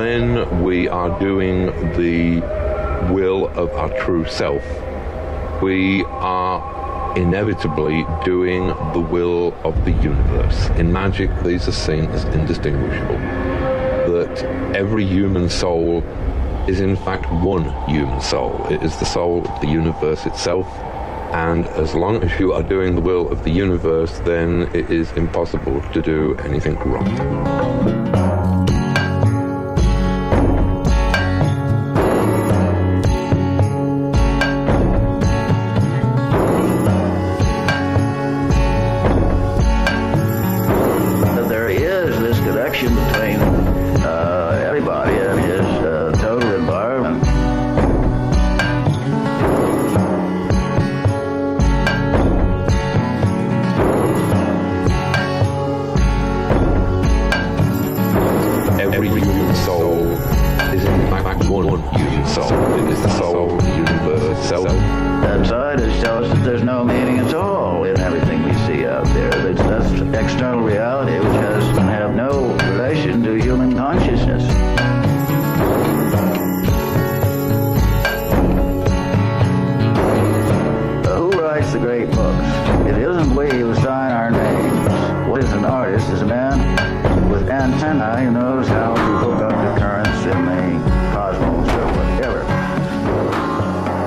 When we are doing the will of our true self, we are inevitably doing the will of the universe. In magic, these are seen as indistinguishable. That every human soul is in fact one human soul. It is the soul of the universe itself. And as long as you are doing the will of the universe, then it is impossible to do anything wrong.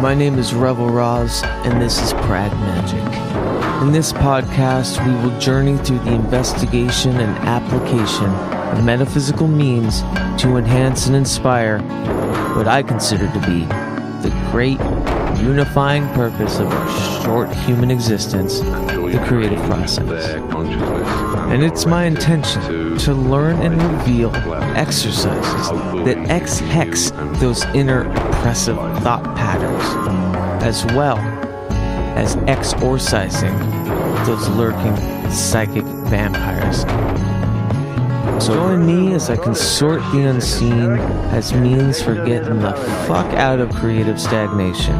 My name is REVEL KEATS, and this is Pragmagick. In this podcast, we will journey through the investigation and application of metaphysical means to enhance and inspire what I consider to be the great unifying purpose of our short human existence, the creative process. And it's my intention to learn and reveal exercises that X-hex those inner oppressive thought patterns, as well as exorcising those lurking psychic vampires. So join me as I consort the unseen as means for getting the fuck out of creative stagnation.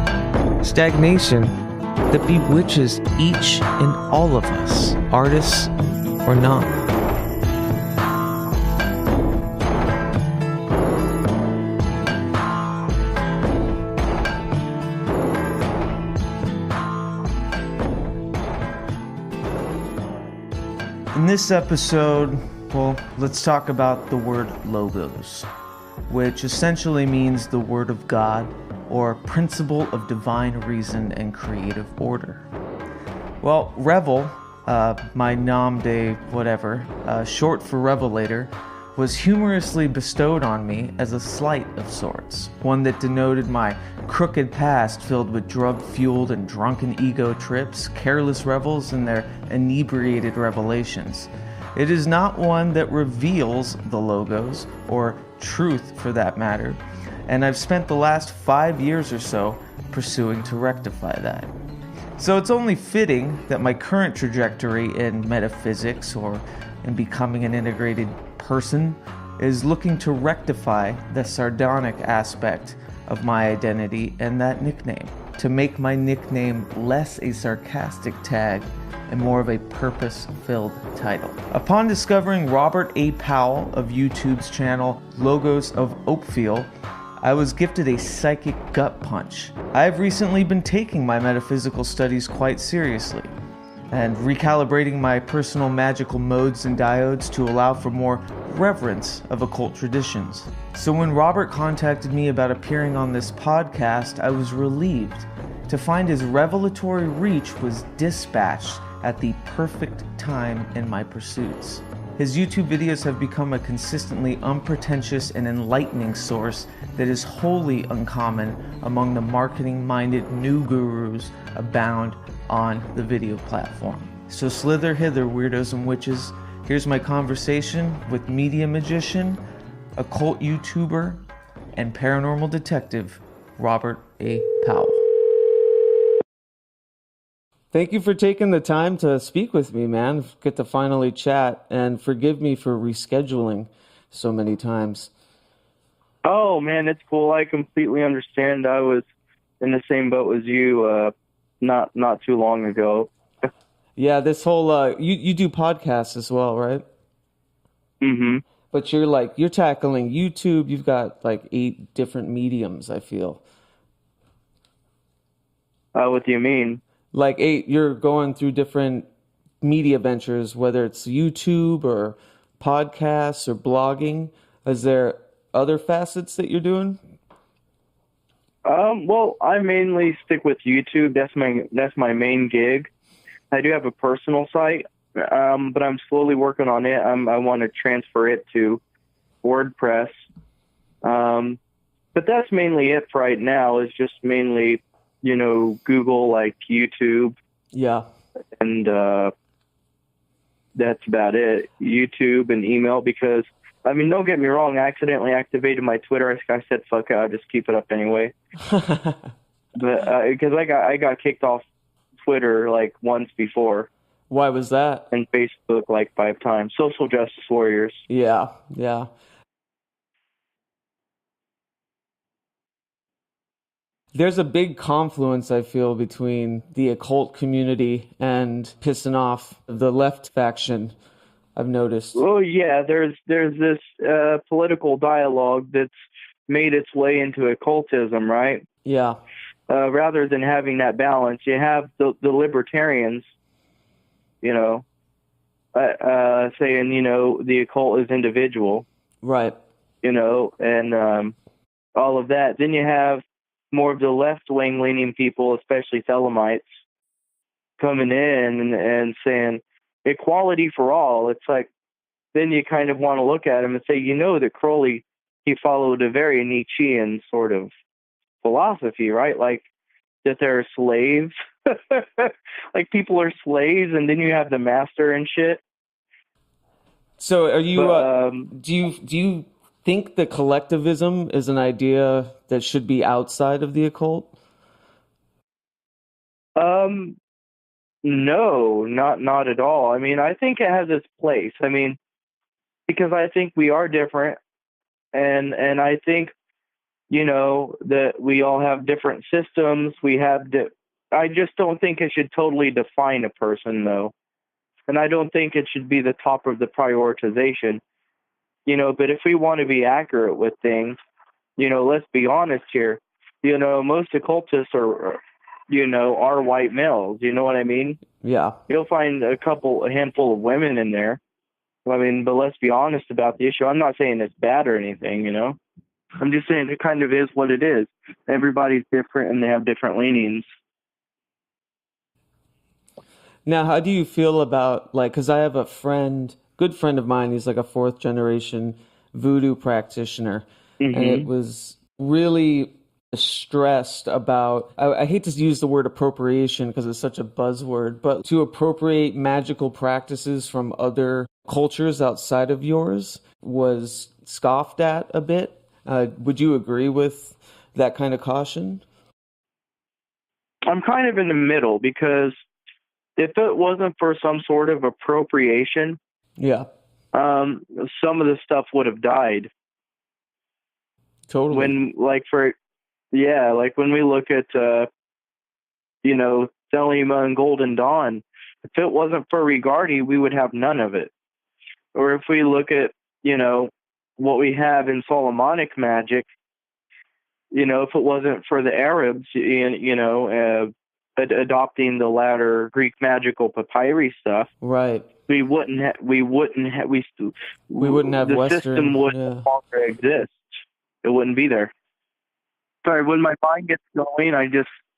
Stagnation that bewitches each and all of us, artists or not. In this episode, well, let's talk about the word LOGOS, which essentially means the word of God or principle of divine reason and creative order. Well, Revel, my nom de whatever, short for Revelator, was humorously bestowed on me as a slight of sorts, one that denoted my crooked past filled with drug-fueled and drunken ego trips, careless revels, and their inebriated revelations. It is not one that reveals the logos, or truth for that matter, and I've spent the last 5 years or so pursuing to rectify that. So it's only fitting that my current trajectory in metaphysics, or in becoming an integrated person, is looking to rectify the sardonic aspect of my identity and that nickname, to make my nickname less a sarcastic tag and more of a purpose-filled title. Upon discovering Robert A. Powell of YouTube's channel LOGOS of Ophiel, I was gifted a psychic gut punch. I have recently been taking my metaphysical studies quite seriously and recalibrating my personal magical modes and diodes to allow for more reverence of occult traditions. So when Robert contacted me about appearing on this podcast, I was relieved to find his revelatory reach was dispatched at the perfect time in my pursuits. His YouTube videos have become a consistently unpretentious and enlightening source that is wholly uncommon among the marketing-minded new gurus abound on the video platform. So Slither, Hither, Weirdos and Witches, here's my conversation with media magician, occult YouTuber, and paranormal detective, Robert A. Powell. Thank you for taking the time to speak with me, man. Get to finally chat, and forgive me for rescheduling so many times. Oh, man, it's cool. I completely understand. I was in the same boat as you not too long ago. Yeah, this whole, you do podcasts as well, right? Mm-hmm. But you're tackling YouTube. You've got like 8 different mediums, I feel. What do you mean? Like 8, you're going through different media ventures, whether it's YouTube or podcasts or blogging. Is there other facets that you're doing? Well, I mainly stick with YouTube. That's my main gig. I do have a personal site, but I'm slowly working on it. I want to transfer it to WordPress. But that's mainly it for right now. Is just mainly, Google, like YouTube. Yeah. And that's about it. YouTube and email, because, don't get me wrong, I accidentally activated my Twitter. I said, fuck it, I'll just keep it up anyway. But because I got kicked off Twitter like once before. Why was that? And Facebook like 5 times. Social justice warriors. Yeah. There's a big confluence, I feel, between the occult community and pissing off the left faction, I've noticed. Oh, yeah, there's this political dialogue that's made its way into occultism, right? Yeah. Rather than having that balance, you have the libertarians, saying, the occult is individual. Right. And all of that. Then you have more of the left-wing leaning people, especially Thelemites, coming in and saying equality for all. It's like, then you kind of want to look at him and say, that Crowley, he followed a very Nietzschean sort of philosophy, right? Like that they're slaves, like people are slaves, and then you have the master and shit. So are you, do you think that collectivism is an idea that should be outside of the occult? No, not at all. I think it has its place. Because I think we are different, and I think, that we all have different systems. I just don't think it should totally define a person, though. And I don't think it should be the top of the prioritization. But if we want to be accurate with things, let's be honest here. Most occultists are white males. You know what I mean? Yeah. You'll find a handful of women in there. But let's be honest about the issue. I'm not saying it's bad or anything, I'm just saying it kind of is what it is. Everybody's different and they have different leanings. Now, how do you feel about, because I have a good friend of mine, he's like a 4th generation voodoo practitioner, and it was really stressed about, I hate to use the word appropriation because it's such a buzzword, but to appropriate magical practices from other cultures outside of yours was scoffed at a bit. Would you agree with that kind of caution? I'm kind of in the middle, because if it wasn't for some sort of appropriation, yeah, some of the stuff would have died. Totally. When we look at, Thelema and Golden Dawn, if it wasn't for Rigardi, we would have none of it. Or if we look at, what we have in Solomonic magic, if it wasn't for the Arabs, adopting the latter Greek magical papyri stuff, right? We wouldn't have the Western. System would no longer exist. It wouldn't be there. Sorry, when my mind gets going,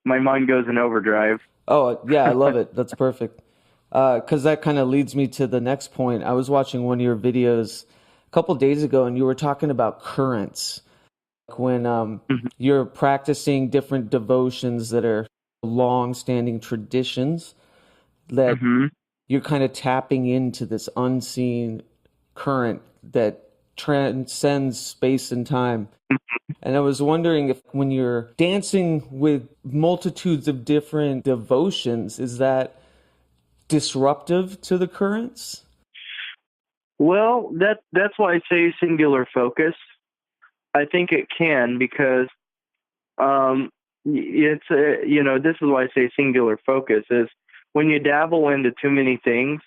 my mind goes in overdrive. Oh yeah, I love it. That's perfect. Because that kind of leads me to the next point. I was watching one of your videos a couple days ago, and you were talking about currents. When you're practicing different devotions that are long-standing traditions, that you're kind of tapping into this unseen current that transcends space and time. And I was wondering if when you're dancing with multitudes of different devotions, is that disruptive to the currents? Well, that's why I say singular focus. I think it can, because it's this is why I say singular focus is when you dabble into too many things,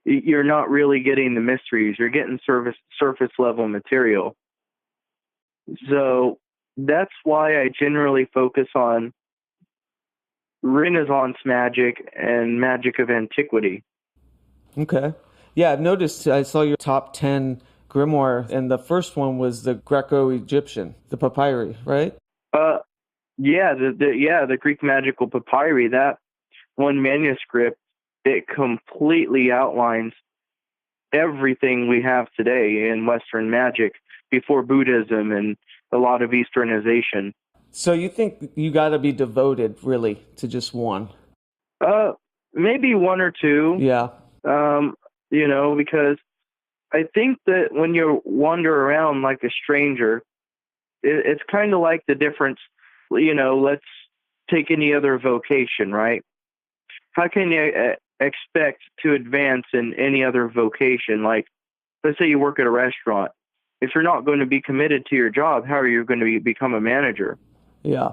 you're not really getting the mysteries. You're getting surface level material. So that's why I generally focus on Renaissance magic and magic of antiquity. Okay. Yeah, I've noticed, I saw your top 10 grimoire, and the first one was the Greco-Egyptian, the papyri, right? Yeah, the Greek magical papyri, that one manuscript, it completely outlines everything we have today in Western magic before Buddhism and a lot of Easternization. So you think you got to be devoted, really, to just one? Maybe one or two. Yeah. Because I think that when you wander around like a stranger, it's kind of like the difference, let's take any other vocation, right? How can you expect to advance in any other vocation? Like, let's say you work at a restaurant. If you're not going to be committed to your job, how are you going to become a manager? Yeah.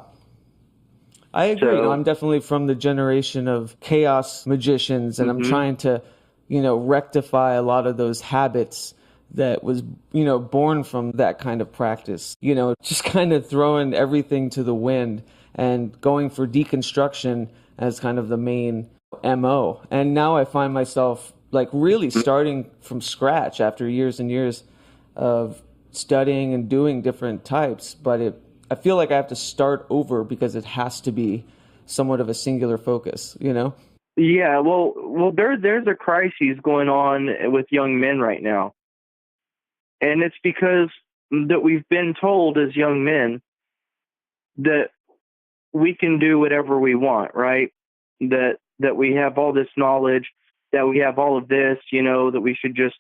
I agree. So, I'm definitely from the generation of chaos magicians, and I'm trying to, rectify a lot of those habits that was, born from that kind of practice. Just kind of throwing everything to the wind and going for deconstruction as kind of the main MO. And now I find myself like really starting from scratch after years and years of studying and doing different types, but I feel like I have to start over because it has to be somewhat of a singular focus, Yeah, well, there's a crisis going on with young men right now, and it's because that we've been told as young men that we can do whatever we want, right? That we have all this knowledge, that we have all of this, that we should just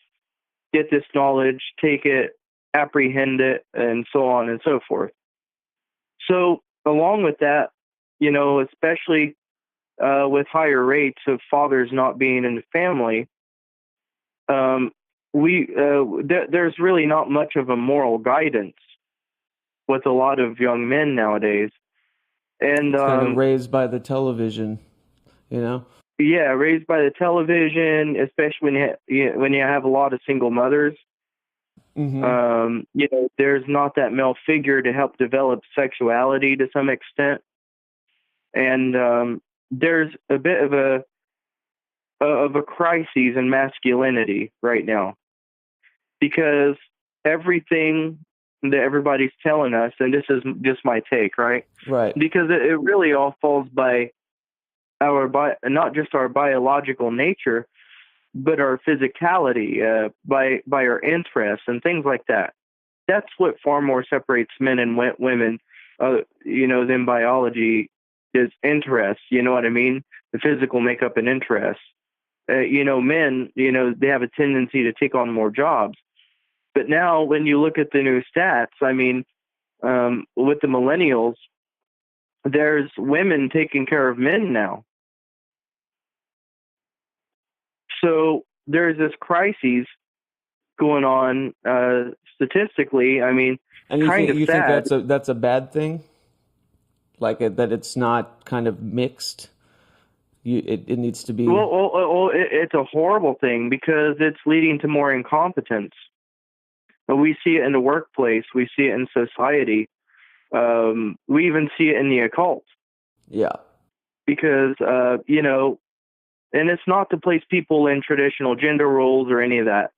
get this knowledge, take it, apprehend it, and so on and so forth. So along with that, especially with higher rates of fathers not being in the family, there's really not much of a moral guidance with a lot of young men nowadays. And it's kind of raised by the television, Yeah, raised by the television, especially when you have a lot of single mothers. There's not that male figure to help develop sexuality to some extent, and there's a bit of a crisis in masculinity right now, because everything that everybody's telling us, and this is just my take, right? Right. Because it really all falls by not just our biological nature, but our physicality, by our interests and things like that. That's what far more separates men and women, than biology is interests. You know what I mean? The physical makeup and interests. Men, they have a tendency to take on more jobs. But now when you look at the new stats, with the millennials, there's women taking care of men now. So there's this crisis going on statistically. And you sad. think that's a bad thing? Like that it's not kind of mixed? It needs to be... Well, it's a horrible thing because it's leading to more incompetence. We see it in the workplace. We see it in society. We even see it in the occult. Yeah. Because, and it's not to place people in traditional gender roles or any of that.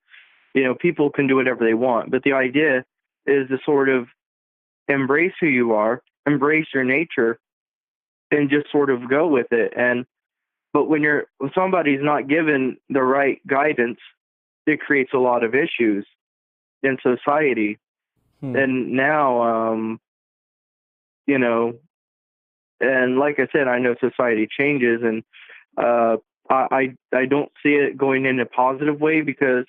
People can do whatever they want. But the idea is to sort of embrace who you are, embrace your nature, and just sort of go with it. But when somebody's not given the right guidance, it creates a lot of issues in society. And now, and like I said, I know society changes, and I don't see it going in a positive way because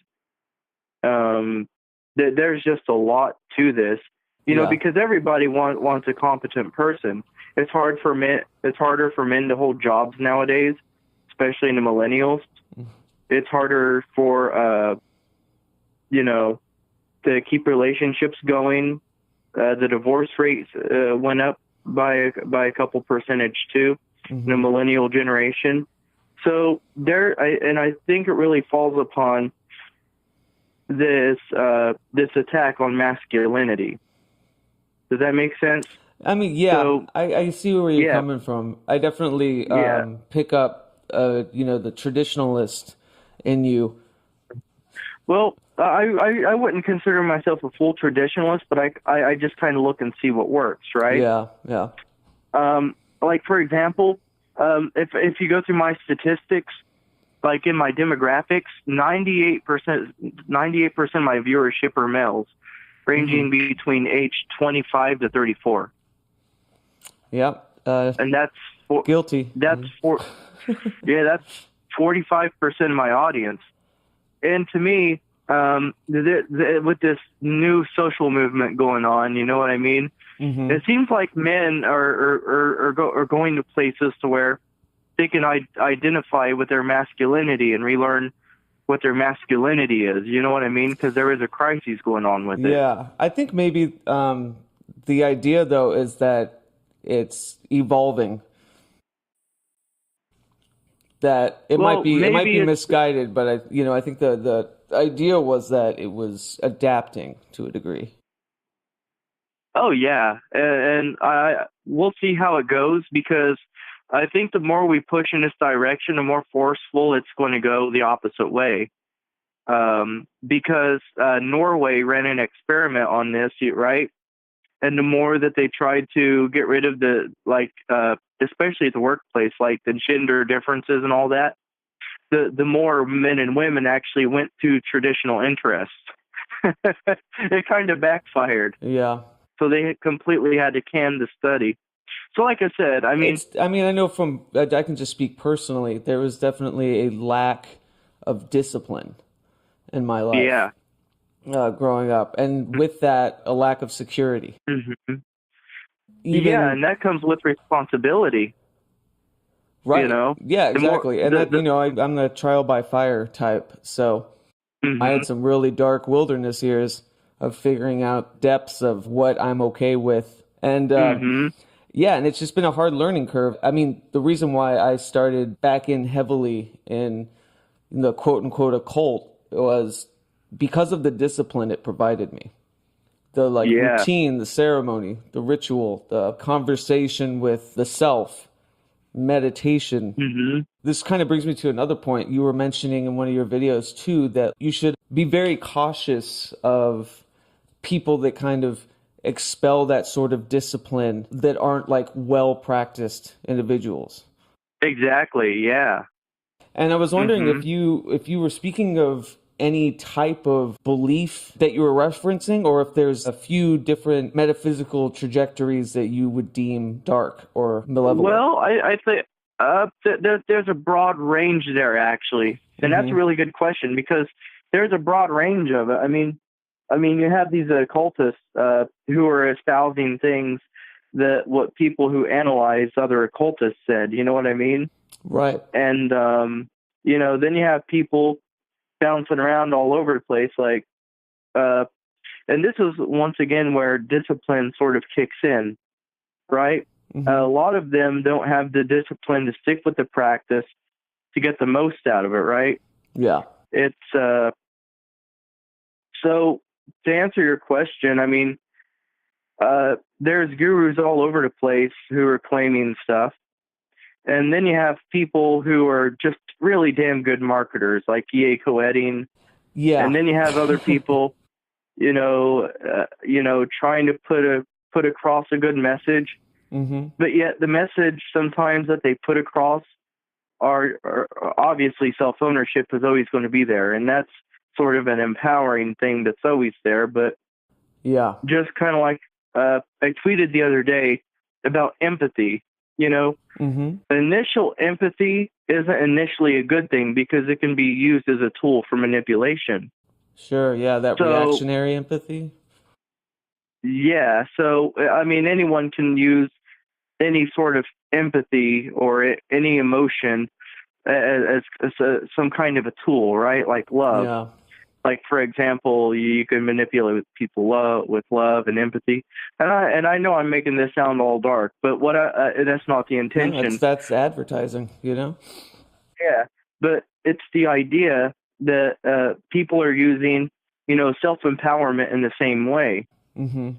there's just a lot to this, because everybody wants a competent person. It's hard for men. It's harder for men to hold jobs nowadays, especially in the millennials. It's harder for to keep relationships going. The divorce rates went up by a couple percentage too in the millennial generation. So I think it really falls upon this attack on masculinity. Does that make sense? I mean, yeah, So, I see where you're yeah, coming from. I definitely yeah. pick up, the traditionalist in you. Well, I wouldn't consider myself a full traditionalist, but I just kind of look and see what works, right? Yeah, yeah. Like, for example, if you go through my statistics, like in my demographics, 98% of my viewership are males, ranging between age 25 to 34. Yeah. And that's Guilty. That's that's 45% of my audience. And to me, with this new social movement going on, you know what I mean? Mm-hmm. It seems like men are going to places to where they can identify with their masculinity and relearn what their masculinity is. You know what I mean? Because there is a crisis going on with it. Yeah, I think maybe the idea though is that it's evolving. That it might be misguided, but I think the idea was that it was adapting to a degree. Oh yeah, and we'll see how it goes, because I think the more we push in this direction, the more forceful it's going to go the opposite way. Because Norway ran an experiment on this, right? And the more that they tried to get rid of especially at the workplace, like the gender differences and all that, the more men and women actually went to traditional interests. It kind of backfired. Yeah. So they completely had to can the study. So like I said, I mean, I know I can just speak personally, there was definitely a lack of discipline in my life. Yeah. Growing up, and with that, a lack of security. Mm-hmm. Yeah, and that comes with responsibility. Right. You know? Yeah, exactly. I'm the trial by fire type, so I had some really dark wilderness years of figuring out depths of what I'm okay with. And yeah, and it's just been a hard learning curve. I mean, the reason why I started back in heavily in the quote-unquote occult was because of the discipline it provided me. The routine, the ceremony, the ritual, the conversation with the self, meditation. This kind of brings me to another point you were mentioning in one of your videos too, that you should be very cautious of people that kind of expel that sort of discipline that aren't like well practiced individuals. Exactly, yeah. And I was wondering if you were speaking of any type of belief that you were referencing, or if there's a few different metaphysical trajectories that you would deem dark or malevolent. Well, I think there's a broad range there, actually. And that's a really good question, because there's a broad range of it. I mean, you have these occultists who are espousing things that what people who analyze other occultists said. You know what I mean? Right. And, then you have people bouncing around all over the place, and this is once again where discipline sort of kicks in, right? A lot of them don't have the discipline to stick with the practice to get the most out of it, right? Yeah. It's so to answer your question, I mean, there's gurus all over the place who are claiming stuff. And then you have people who are just really damn good marketers, like E.A. Coetting. Yeah. And then you have other people, trying to put across a good message. But yet the message sometimes that they put across are obviously self-ownership is always going to be there. And that's sort of an empowering thing that's always there. But yeah, just kind of like I tweeted the other day about empathy. Initial empathy isn't initially a good thing, because it can be used as a tool for manipulation. Sure, yeah, reactionary empathy. Yeah, so, I mean, anyone can use any sort of empathy or any emotion as some kind of a tool, right? Like love. Yeah. Like, for example, you can manipulate people with love and empathy. And I know I'm making this sound all dark, but that's not the intention. That's advertising, Yeah, but it's the idea that people are using, self-empowerment in the same way. Mm-hmm.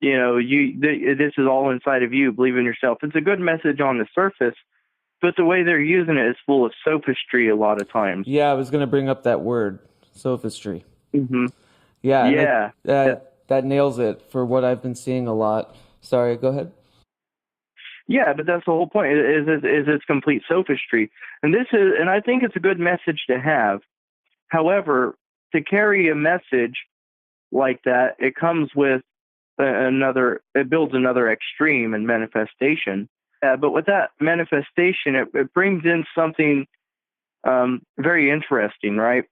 This is all inside of you. Believe in yourself. It's a good message on the surface, but the way they're using it is full of sophistry a lot of times. Yeah, I was going to bring up that word, sophistry. Mm-hmm. Yeah. Yeah. That nails it for what I've been seeing a lot. Sorry, go ahead. Yeah, but that's the whole point. Is it's complete sophistry, and I think it's a good message to have. However, to carry a message like that, it comes with it builds another extreme in manifestation. But with that manifestation, it brings in something very interesting, right?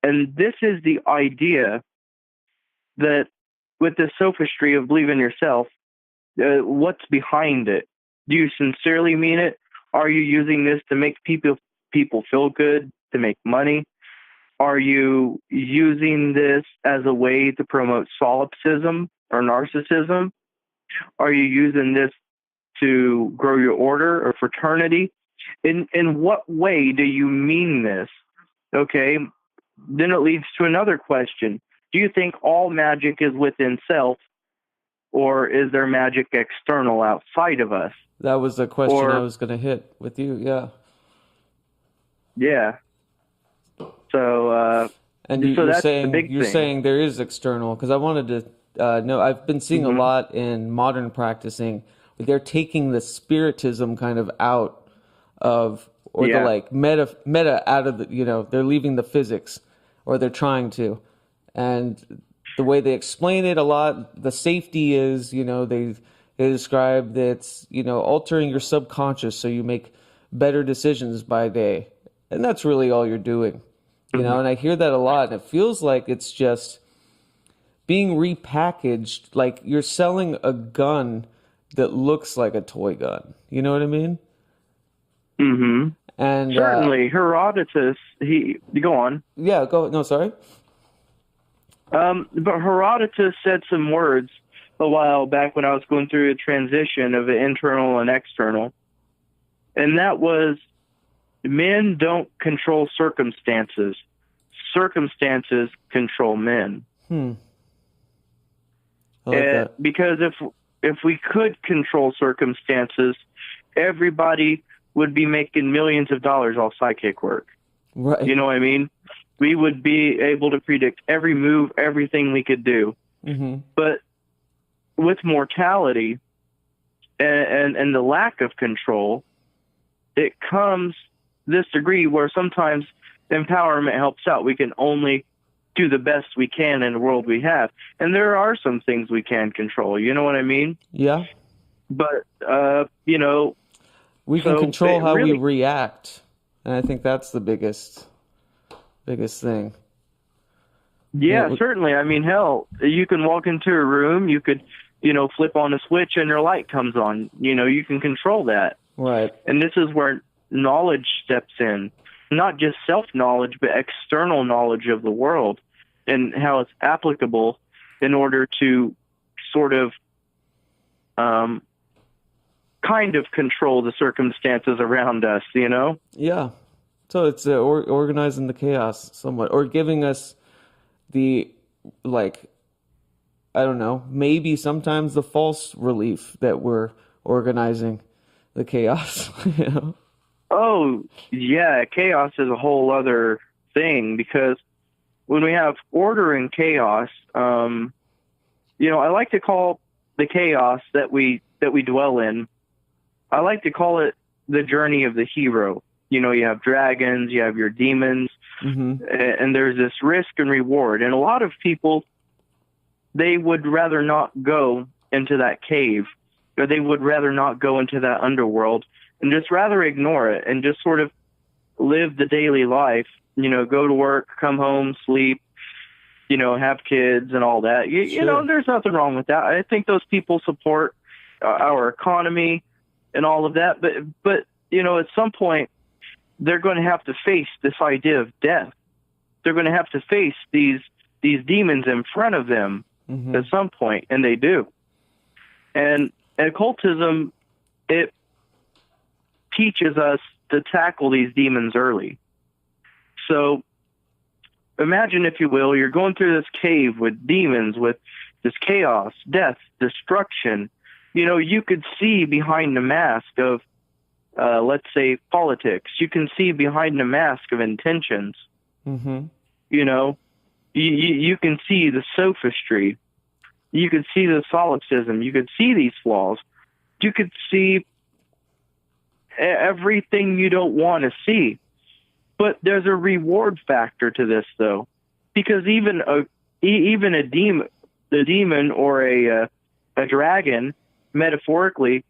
And this is the idea that with the sophistry of believe in yourself, what's behind it? Do you sincerely mean it? Are you using this to make people feel good, to make money? Are you using this as a way to promote solipsism or narcissism? Are you using this to grow your order or fraternity? In what way do you mean this? Okay, then it leads to another question. Do you think all magic is within self, or is there magic external outside of us? That was the question I was going to hit with you, yeah. Yeah. So, and that's the big thing. You're saying there is external, because I wanted to know, I've been seeing a lot in modern practicing, they're taking the spiritism kind of out of, or the like meta out of the, they're leaving the physics, or they're trying to. And the way they explain it a lot, the safety is, they describe that it's, altering your subconscious so you make better decisions by day. And that's really all you're doing. And I hear that a lot, and it feels like it's just being repackaged, like you're selling a gun that looks like a toy gun. You know what I mean? Mm-hmm. And certainly, Herodotus, go on. Yeah, go. No, sorry. But Herodotus said some words a while back when I was going through a transition of internal and external, and that was, men don't control circumstances. Circumstances control men. I like that. Because if we could control circumstances, everybody would be making millions of dollars all psychic work. Right. You know what I mean? We would be able to predict every move, everything we could do. Mm-hmm. But with mortality and the lack of control, it comes this degree where sometimes empowerment helps out. We can only do the best we can in the world we have. And there are some things we can control. You know what I mean? Yeah. But, we can control how we react. And I think that's the biggest thing. Yeah, certainly. I mean, hell, you can walk into a room, you could, flip on a switch and your light comes on. You can control that. Right. And this is where knowledge steps in. Not just self-knowledge, but external knowledge of the world and how it's applicable in order to sort of kind of control the circumstances around us, Yeah. So it's organizing the chaos somewhat, or giving us the, I don't know, maybe sometimes the false relief that we're organizing the chaos, Oh, yeah, chaos is a whole other thing, because when we have order and chaos, I like to call the chaos that we dwell in, I like to call it the journey of the hero. You have dragons, you have your demons, and there's this risk and reward. And a lot of people, they would rather not go into that cave, or they would rather not go into that underworld, and just rather ignore it and just sort of live the daily life, go to work, come home, sleep, have kids and all that. You know, there's nothing wrong with that. I think those people support our economy and all of that. But at some point, they're going to have to face this idea of death. They're going to have to face these demons in front of them at some point, and they do. And occultism, it teaches us to tackle these demons early. So imagine, if you will, you're going through this cave with demons, with this chaos, death, destruction. You know, you could see behind the mask of, let's say, politics. You can see behind the mask of intentions. Mm-hmm. You know, you can see the sophistry. You could see the solipsism. You could see these flaws. You could see everything you don't want to see. But there's a reward factor to this, though, because even a demon or a dragon, metaphorically,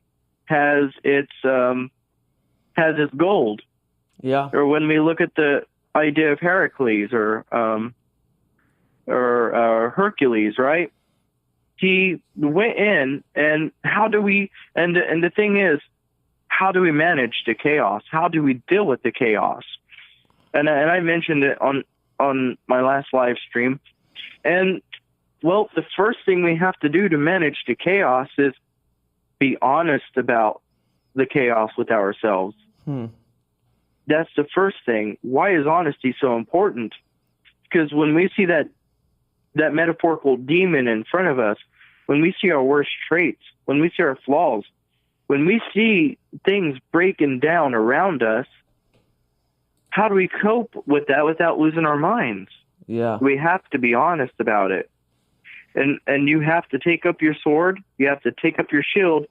has its gold. Yeah. Or when we look at the idea of Heracles or Hercules, right? He went in, and how do we? And the thing is, how do we manage the chaos? How do we deal with the chaos? And I mentioned it on my last live stream. And well, the first thing we have to do to manage the chaos is be honest about the chaos with ourselves. That's the first thing. Why is honesty so important? Because when we see that metaphorical demon in front of us, when we see our worst traits, when we see our flaws, when we see things breaking down around us, how do we cope with that without losing our minds? Yeah. We have to be honest about it. And you have to take up your sword, you have to take up your shield,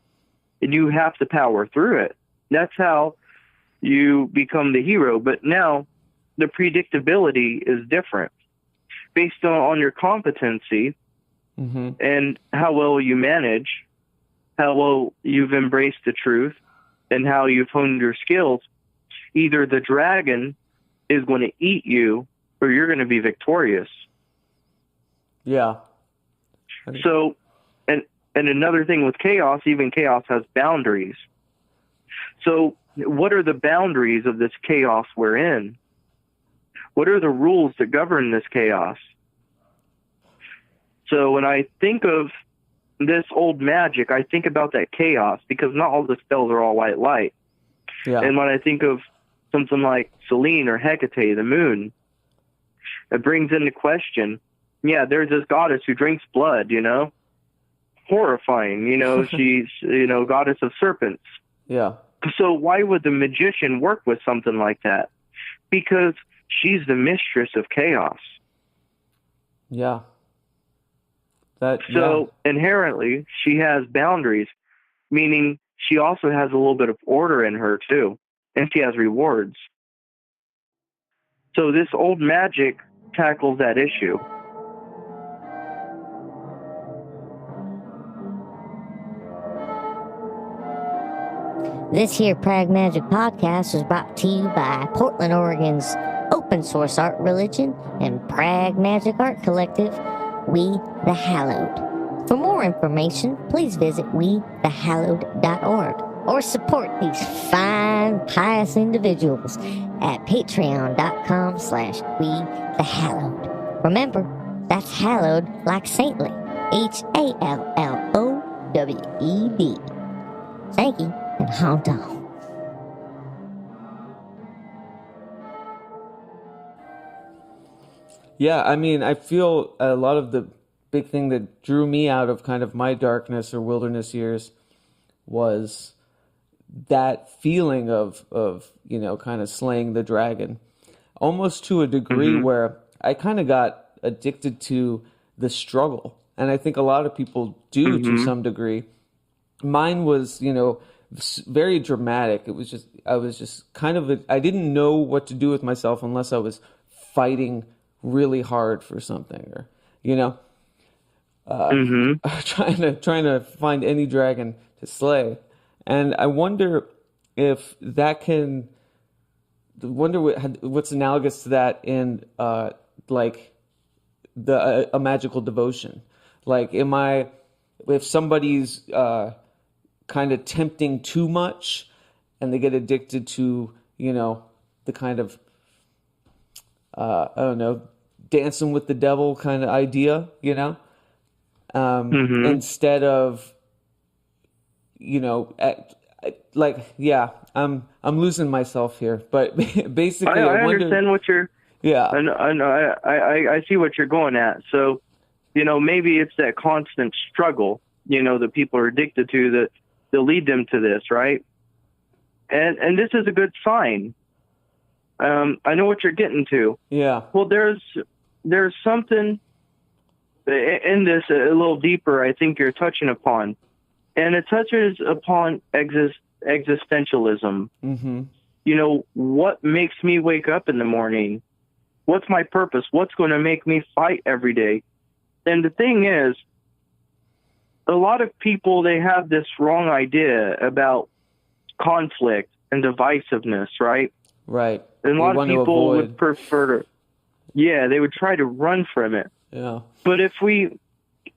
and you have to power through it. That's how you become the hero. But now the predictability is different. Based on your competency and how well you manage, how well you've embraced the truth, and how you've honed your skills, either the dragon is going to eat you or you're going to be victorious. Yeah. So, and another thing with chaos, even chaos has boundaries. So what are the boundaries of this chaos we're in? What are the rules that govern this chaos? So when I think of this old magic, I think about that chaos, because not all the spells are all white light. Yeah. And when I think of something like Selene or Hecate, the moon, it brings into question, yeah, there's this goddess who drinks blood, you know? Horrifying, you know, she's, you know, goddess of serpents. Yeah. So why would the magician work with something like that? Because she's the mistress of chaos. Yeah. So inherently, she has boundaries, meaning she also has a little bit of order in her too, and she has rewards. So this old magic tackles that issue. This here Pragmagick podcast is brought to you by Portland, Oregon's open source art religion and Pragmagick art collective, We the Hallowed. For more information, please visit wethehallowed.org or support these fine, pious individuals at patreon.com/wethehallowed. Remember, that's hallowed like saintly. HALLOWED. Thank you, and hold on. Yeah, I mean, I feel a lot of the big thing that drew me out of kind of my darkness or wilderness years was that feeling of you know, kind of slaying the dragon, almost to a degree where I kind of got addicted to the struggle. And I think a lot of people do to some degree. Mine was, you know, very dramatic. It was just, I was just kind of, I didn't know what to do with myself unless I was fighting really hard for something, or, you know, trying to find any dragon to slay. And I wonder if that can, what's analogous to that in like a magical devotion. Like, if somebody's kind of tempting too much and they get addicted to, you know, the kind of, I don't know, dancing with the devil kind of idea, you know, instead of, you know, I'm losing myself here, but basically, I I wonder. understand what you're. Yeah. I see what you're going at. So, maybe it's that constant struggle, that people are addicted to that lead them to this, right? And this is a good sign. I know what you're getting to. Yeah. Well, there's something in this a little deeper. I think you're touching upon, and it touches upon existentialism. Mm-hmm. What makes me wake up in the morning? What's my purpose? What's going to make me fight every day? And the thing is, a lot of people, they have this wrong idea about conflict and divisiveness, right? Right. And a lot of people would prefer to, they would try to run from it. Yeah. But if we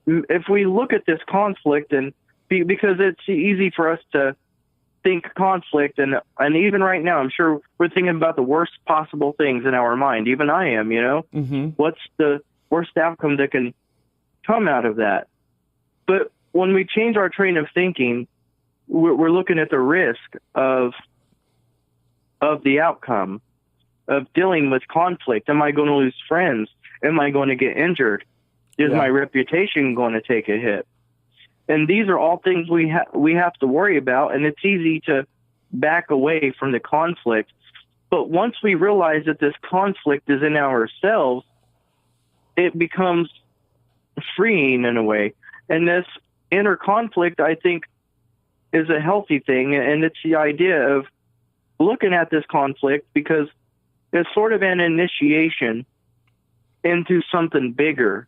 look at this conflict, and because it's easy for us to think conflict, and even right now, I'm sure we're thinking about the worst possible things in our mind. Even I am, Mm-hmm. What's the worst outcome that can come out of that? But when we change our train of thinking, we're looking at the risk of the outcome of dealing with conflict. Am I going to lose friends? Am I going to get injured? Is my reputation going to take a hit? And these are all things we have to worry about, and it's easy to back away from the conflict. But once we realize that this conflict is in ourselves, it becomes freeing in a way. And this inner conflict, I think, is a healthy thing, and it's the idea of looking at this conflict because it's sort of an initiation into something bigger.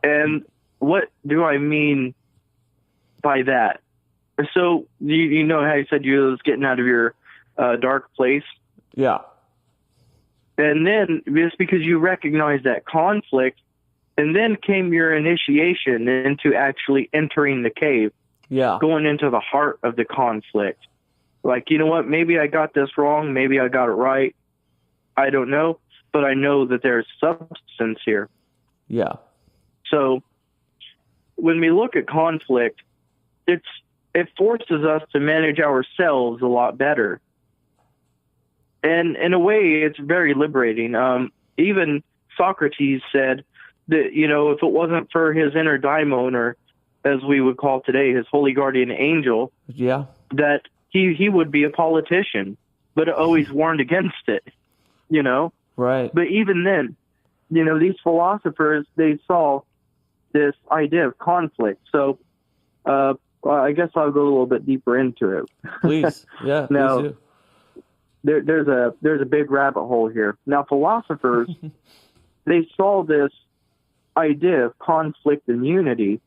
And what do I mean by that? So you know how you said you was getting out of your dark place? Yeah. And then it's because you recognize that conflict, and then came your initiation into actually entering the cave. Yeah. Going into the heart of the conflict. Like, you know what? Maybe I got this wrong. Maybe I got it right. I don't know. But I know that there's substance here. Yeah. So when we look at conflict, it forces us to manage ourselves a lot better. And in a way, it's very liberating. Even Socrates said that, if it wasn't for his inner daimon, or as we would call today, his holy guardian angel, that he would be a politician, but always warned against it, Right. But even then, these philosophers, they saw this idea of conflict. So I guess I'll go a little bit deeper into it. Please. Yeah, now, please do. There's a big rabbit hole here. Now, philosophers, they saw this idea of conflict and unity.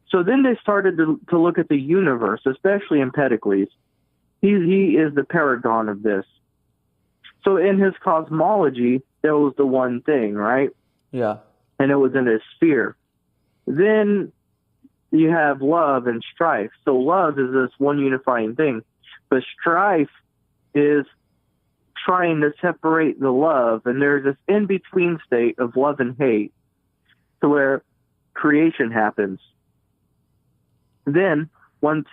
So then they started to look at the universe, especially Empedocles. He is the paragon of this. So in his cosmology, there was the one thing, right? Yeah. And it was in a sphere. Then you have love and strife. So love is this one unifying thing. But strife is trying to separate the love. And there's this in-between state of love and hate to where creation happens. Then, once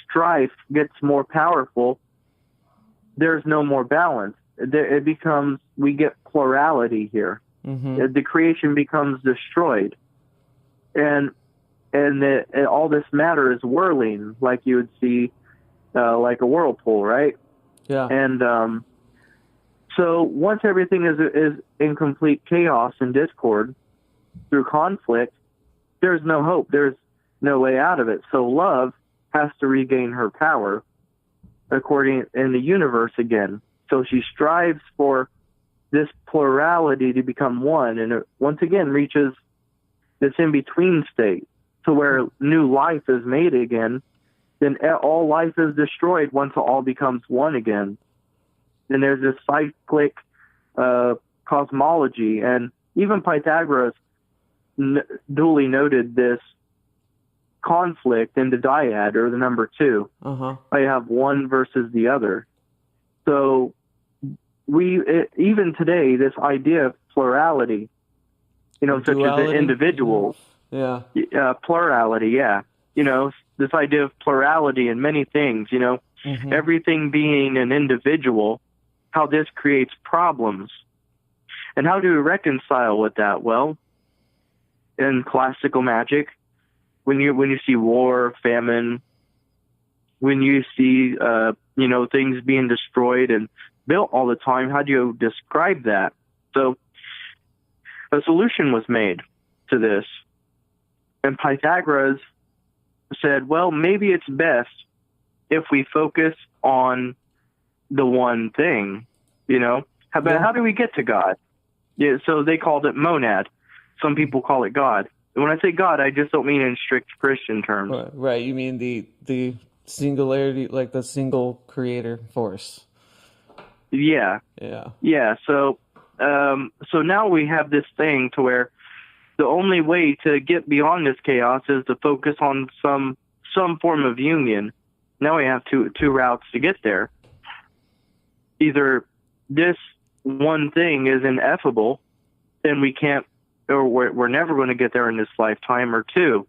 strife gets more powerful, there's no more balance. It becomes, we get plurality here. Mm-hmm. The creation becomes destroyed. And all this matter is whirling, like you would see, like a whirlpool, right? Yeah. And so once everything is in complete chaos and discord through conflict, there's no hope. There's no way out of it. So love has to regain her power according in the universe again. So she strives for this plurality to become one, and it once again reaches this in-between state to where new life is made again. Then all life is destroyed once it all becomes one again. And there's this cyclic cosmology, and even Pythagoras duly noted this conflict in the dyad, or the number two. I have one versus the other. So even today, this idea of plurality, such as the individuals, plurality, this idea of plurality in many things, everything being an individual, how this creates problems. And how do we reconcile with that? Well, in classical magic, when you see war, famine, when you see things being destroyed and built all the time, how do you describe that? So a solution was made to this, and Pythagoras said, well, maybe it's best if we focus on the one thing, How do we get to God? Yeah, so they called it monad. Some people call it God. And when I say God, I just don't mean in strict Christian terms. Right. You mean the singularity, like the single creator force. Yeah. So now we have this thing to where the only way to get beyond this chaos is to focus on some form of union. Now we have two routes to get there. Either this one thing is ineffable, and we can't, or we're never going to get there in this lifetime, or two,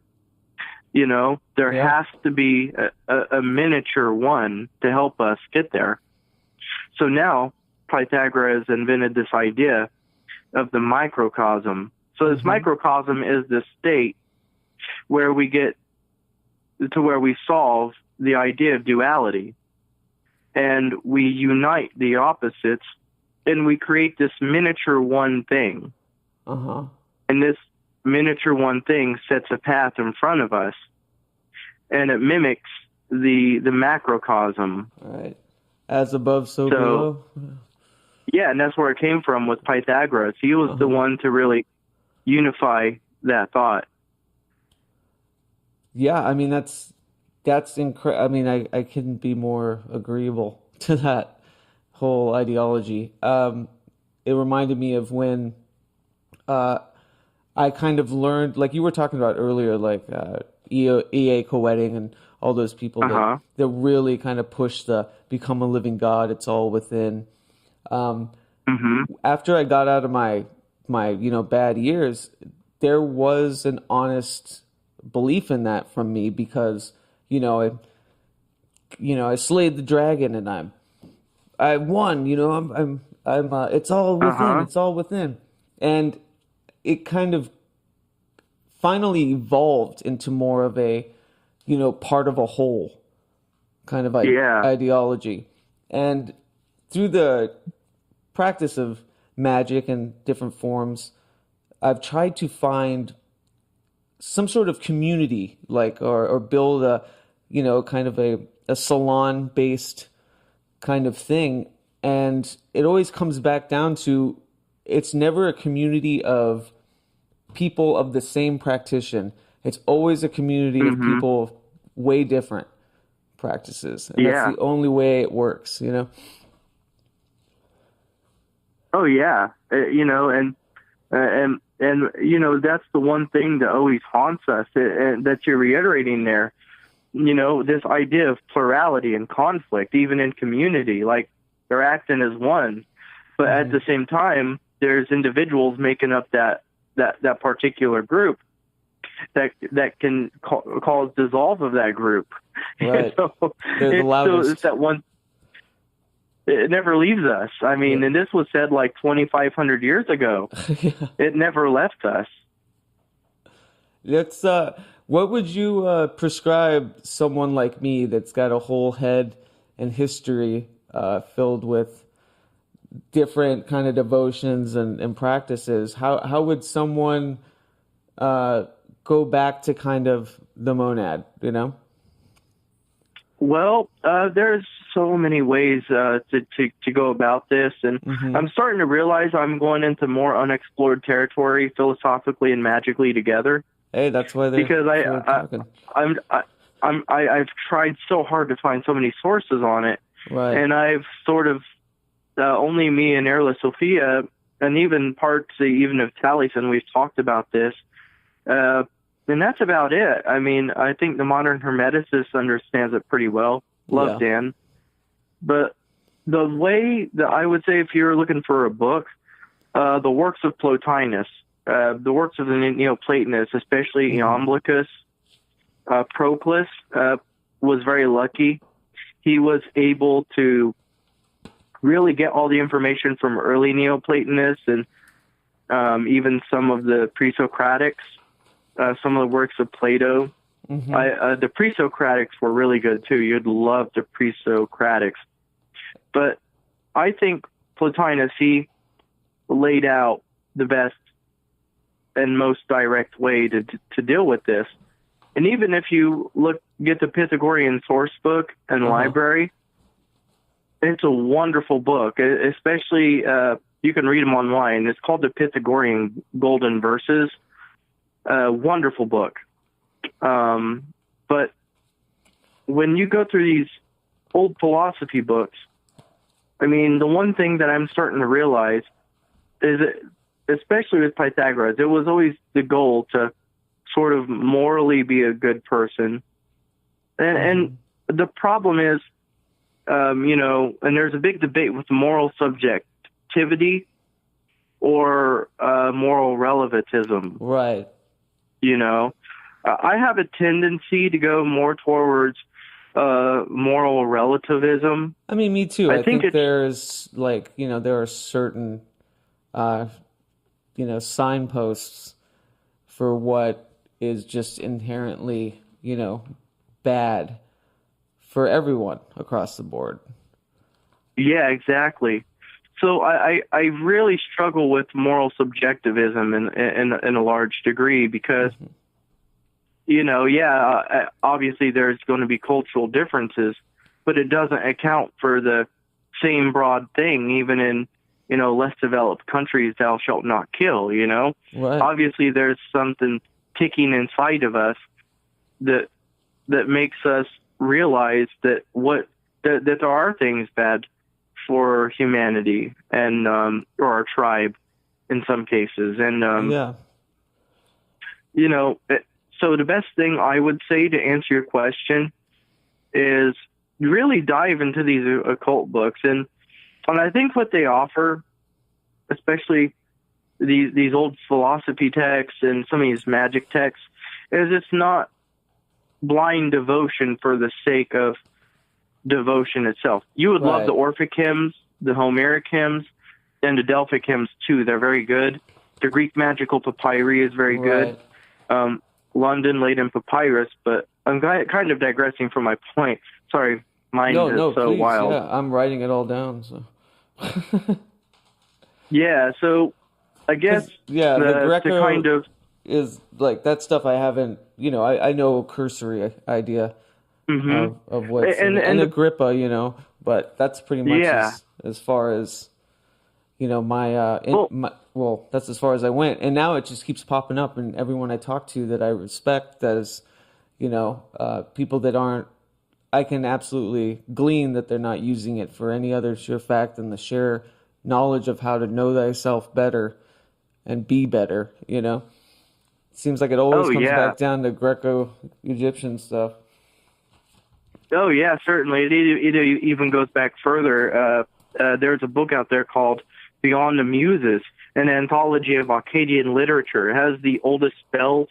there has to be a miniature one to help us get there. So now Pythagoras invented this idea of the microcosm. So this microcosm is the state where we get to where we solve the idea of duality, and we unite the opposites, and we create this miniature one thing. And this miniature one thing sets a path in front of us, and it mimics the macrocosm. Right. As above, so below. Yeah, and that's where it came from with Pythagoras. He was the one to really unify that thought. Yeah, I mean, that's incredible. I mean, I couldn't be more agreeable to that whole ideology. It reminded me of when I kind of learned, like you were talking about earlier, like E.A. Coetting and all those people that really kind of push the become a living God, it's all within. After I got out of my bad years, there was an honest belief in that from me, because I slayed the dragon and I won. I'm it's all within. It's all within, and it kind of finally evolved into more of a part of a whole kind of ideology. And through the practice of magic and different forms, I've tried to find some sort of community, like, or build a, kind of a salon-based kind of thing. And it always comes back down to, it's never a community of people of the same practitioner. It's always a community of people of way different practices. And that's the only way it works, Oh yeah, and that's the one thing that always haunts us, and that you're reiterating there. This idea of plurality and conflict, even in community, like they're acting as one, but at the same time, there's individuals making up that particular group that can cause dissolve of that group. Right. They're the loudest. So it's that one. It never leaves us. I mean, and this was said like 2,500 years ago. It never left us. That's what would you prescribe someone like me that's got a whole head and history filled with different kind of devotions and practices? How would someone go back to kind of the monad, Well, there's so many ways to go about this, and I'm starting to realize I'm going into more unexplored territory philosophically and magically together. Hey, that's why I've tried so hard to find so many sources on it, right? And I've sort of only me and Erla Sophia, and even parts even of Taliesin, we've talked about this. And that's about it. I mean, I think the modern Hermeticist understands it pretty well. Love Dan. But the way that I would say, if you're looking for a book, the works of Plotinus, the works of the Neoplatonists, especially Iamblichus, Proclus was very lucky. He was able to really get all the information from early Neoplatonists and even some of the pre-Socratics, some of the works of Plato. The pre-Socratics were really good too. You'd love the pre-Socratics. But I think Plotinus, he laid out the best and most direct way to deal with this. And even if you get the Pythagorean source book and library, it's a wonderful book. Especially, you can read them online. It's called the Pythagorean Golden Verses. Wonderful book. But when you go through these old philosophy books, I mean, the one thing that I'm starting to realize is that, especially with Pythagoras, it was always the goal to sort of morally be a good person. And the problem is, and there's a big debate with moral subjectivity or moral relativism. Right. I have a tendency to go more towards moral relativism. I mean, me too. I think there's there are certain, signposts for what is just inherently, bad for everyone across the board. Yeah, exactly. So I really struggle with moral subjectivism in a large degree because, obviously there's going to be cultural differences, but it doesn't account for the same broad thing, even in, less developed countries, thou shalt not kill, Right. Obviously there's something ticking inside of us that makes us realize that that there are things bad for humanity and or our tribe in some cases. And so the best thing I would say to answer your question is really dive into these occult books, and I think what they offer, especially these old philosophy texts and some of these magic texts, is it's not blind devotion for the sake of devotion itself. You would love the Orphic hymns, the Homeric hymns, and the Delphic hymns too. They're very good. The Greek magical papyri is very good. London laid in papyrus, but I'm kind of digressing from my point. Sorry, mine is so please, wild. Yeah, I'm writing it all down. So. Yeah, so I guess the Greco kind of is like that stuff. I haven't, I know a cursory idea of what's and Agrippa, but that's pretty much as far as that's as far as I went, and now it just keeps popping up, and everyone I talk to that I respect as people that aren't, I can absolutely glean that they're not using it for any other sheer fact than the sheer knowledge of how to know thyself better and be better. It seems like it always comes back down to Greco-Egyptian stuff. Oh yeah, certainly. It even goes back further. There's a book out there called Beyond the Muses, an anthology of Akkadian literature. It has the oldest spells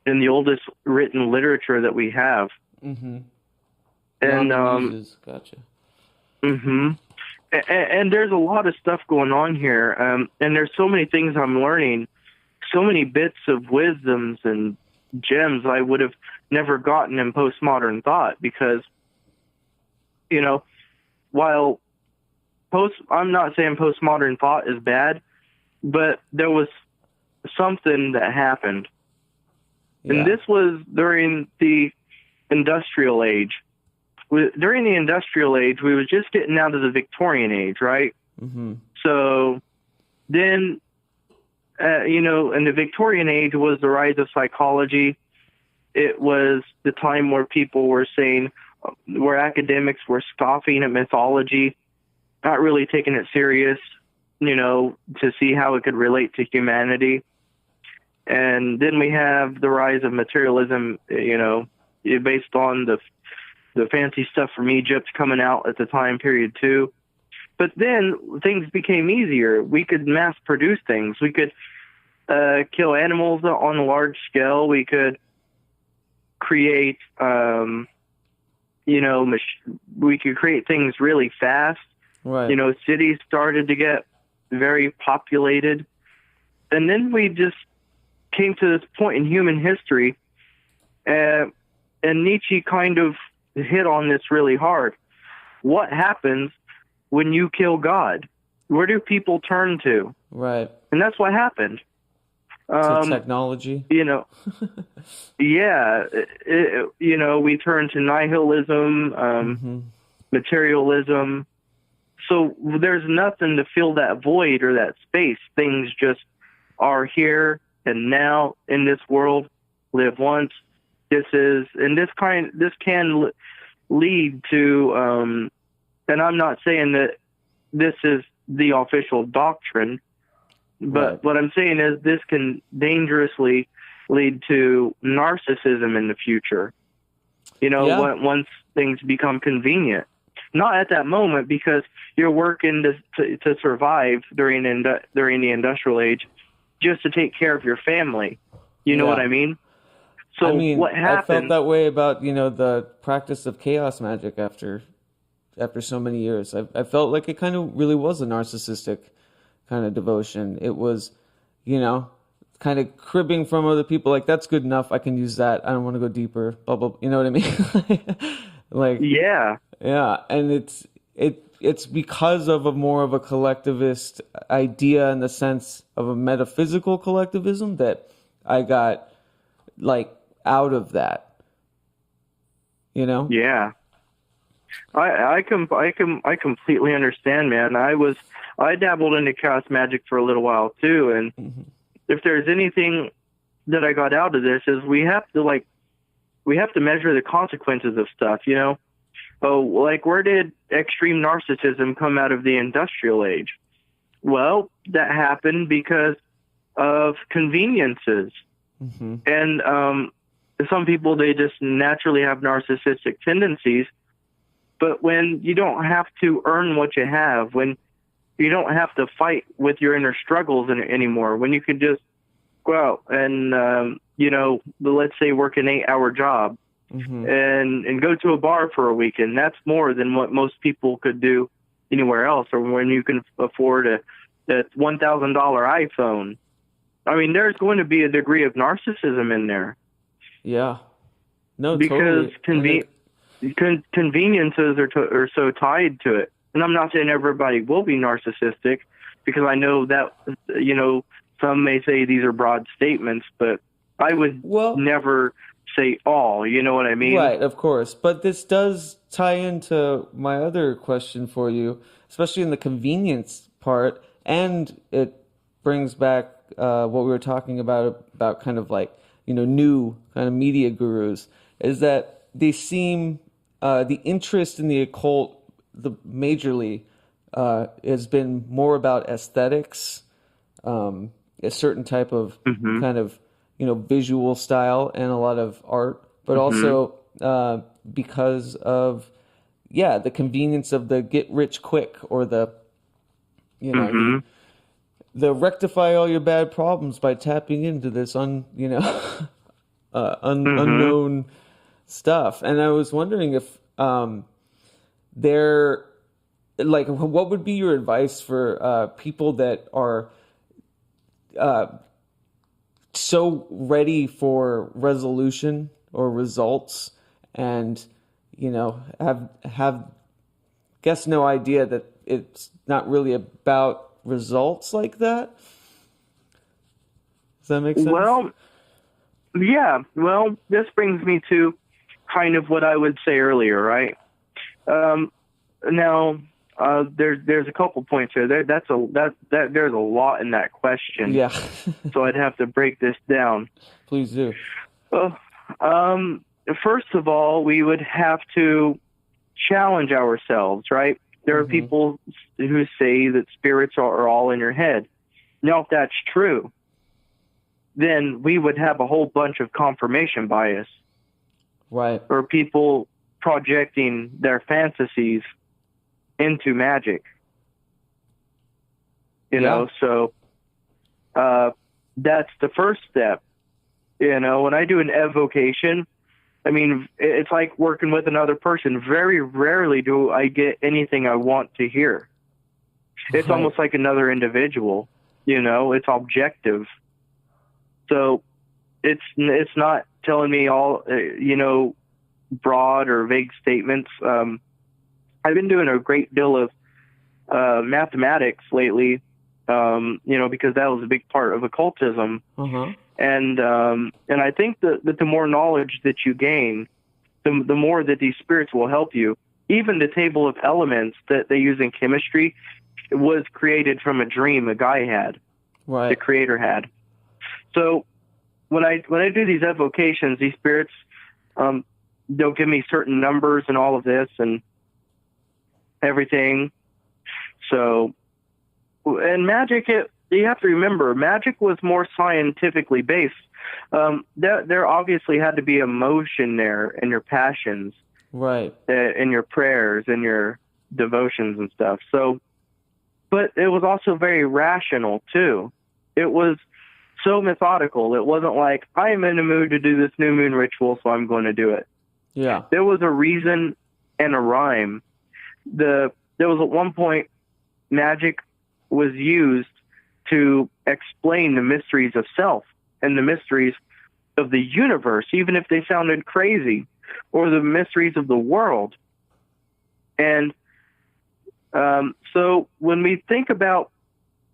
and the oldest written literature that we have. Mm-hmm. And Muses. Gotcha. Mm-hmm. And there's a lot of stuff going on here, and there's so many things I'm learning, so many bits of wisdoms and gems I would have never gotten in postmodern thought because, while I'm not saying postmodern thought is bad, but there was something that happened. Yeah. And this was during the Industrial Age. During the Industrial Age, we were just getting out of the Victorian Age, right? Mm-hmm. So then, in the Victorian Age was the rise of psychology. It was the time where people were saying, where academics were scoffing at mythology, not really taking it serious, to see how it could relate to humanity. And then we have the rise of materialism, based on the fancy stuff from Egypt coming out at the time period too. But then things became easier. We could mass produce things. We could kill animals on a large scale. We could create, we could create things really fast. Right. You know, cities started to get very populated. And then we just came to this point in human history, and Nietzsche kind of hit on this really hard. What happens when you kill God? Where do people turn to? Right. And that's what happened. So technology. You know, yeah, we turn to nihilism, materialism. So there's nothing to fill that void or that space. Things just are here and now in this world. Live once. This can lead to, and I'm not saying that this is the official doctrine, but what I'm saying is this can dangerously lead to narcissism in the future. Once things become convenient. Not at that moment, because you're working to survive during the industrial age, just to take care of your family. You know what I mean? So what happened? I felt that way about the practice of chaos magic after so many years. I felt like it kind of really was a narcissistic kind of devotion. It was, kind of cribbing from other people. Like, that's good enough. I can use that. I don't want to go deeper. Blah blah. You know what I mean? Yeah. And it's because of a more of a collectivist idea, in the sense of a metaphysical collectivism, that I got out of that. Yeah. I completely understand, man. I dabbled into chaos magic for a little while too, and if there's anything that I got out of this, is we have to measure the consequences of stuff. Where did extreme narcissism come out of the industrial age? Well, that happened because of conveniences, and some people, they just naturally have narcissistic tendencies. But when you don't have to earn what you have, when you don't have to fight with your inner struggles anymore, when you can just go out and, let's say work an 8-hour job and go to a bar for a weekend, that's more than what most people could do anywhere else, or when you can afford a $1,000 iPhone. I mean, there's going to be a degree of narcissism in there. Yeah. No, because totally. Conveniences are so tied to it. And I'm not saying everybody will be narcissistic, because I know that, some may say these are broad statements, but I would never say all, you know what I mean? Right, of course. But this does tie into my other question for you, especially in the convenience part, and it brings back what we were talking about kind of new kind of media gurus, is that they seem, the interest in the occult, majorly, has been more about aesthetics, a certain type of kind of, visual style, and a lot of art, but also because of, the convenience of the get rich quick, or the, the rectify all your bad problems by tapping into this unknown stuff. And I was wondering if what would be your advice for people that are so ready for resolution or results, and have guess no idea that it's not really about results like that? Does that make sense? Well, yeah. Well, this brings me to kind of what I would say earlier, right? Now, there's a couple points here. There's a lot in that question. Yeah. So I'd have to break this down. Please do. Well, first of all, we would have to challenge ourselves, right? There are people who say that spirits are all in your head. Now, if that's true, then we would have a whole bunch of confirmation bias. Right. Or people projecting their fantasies into magic. So that's the first step. When I do an evocation, I mean, it's like working with another person. Very rarely do I get anything I want to hear. It's Right. almost like another individual, you know, it's objective. So it's not telling me all, you know, broad or vague statements. I've been doing a great deal of mathematics lately, you know, because that was a big part of occultism. Uh-huh. And I think that the more knowledge that you gain, the more that these spirits will help you. Even the table of elements that they use in chemistry was created from a dream a guy had, Right. the creator had. So when I do these evocations, these spirits, they'll give me certain numbers and all of this and everything. So, and magic, you have to remember, magic was more scientifically based. There obviously had to be emotion there in your passions, Right. in your prayers, in your devotions and stuff. So, but it was also very rational too. It was so methodical. It wasn't like, I am in the mood to do this new moon ritual, so I'm going to do it. Yeah. There was a reason and a rhyme. There was at one point, magic was used to explain the mysteries of self and the mysteries of the universe, even if they sounded crazy, or the mysteries of the world. And so when we think about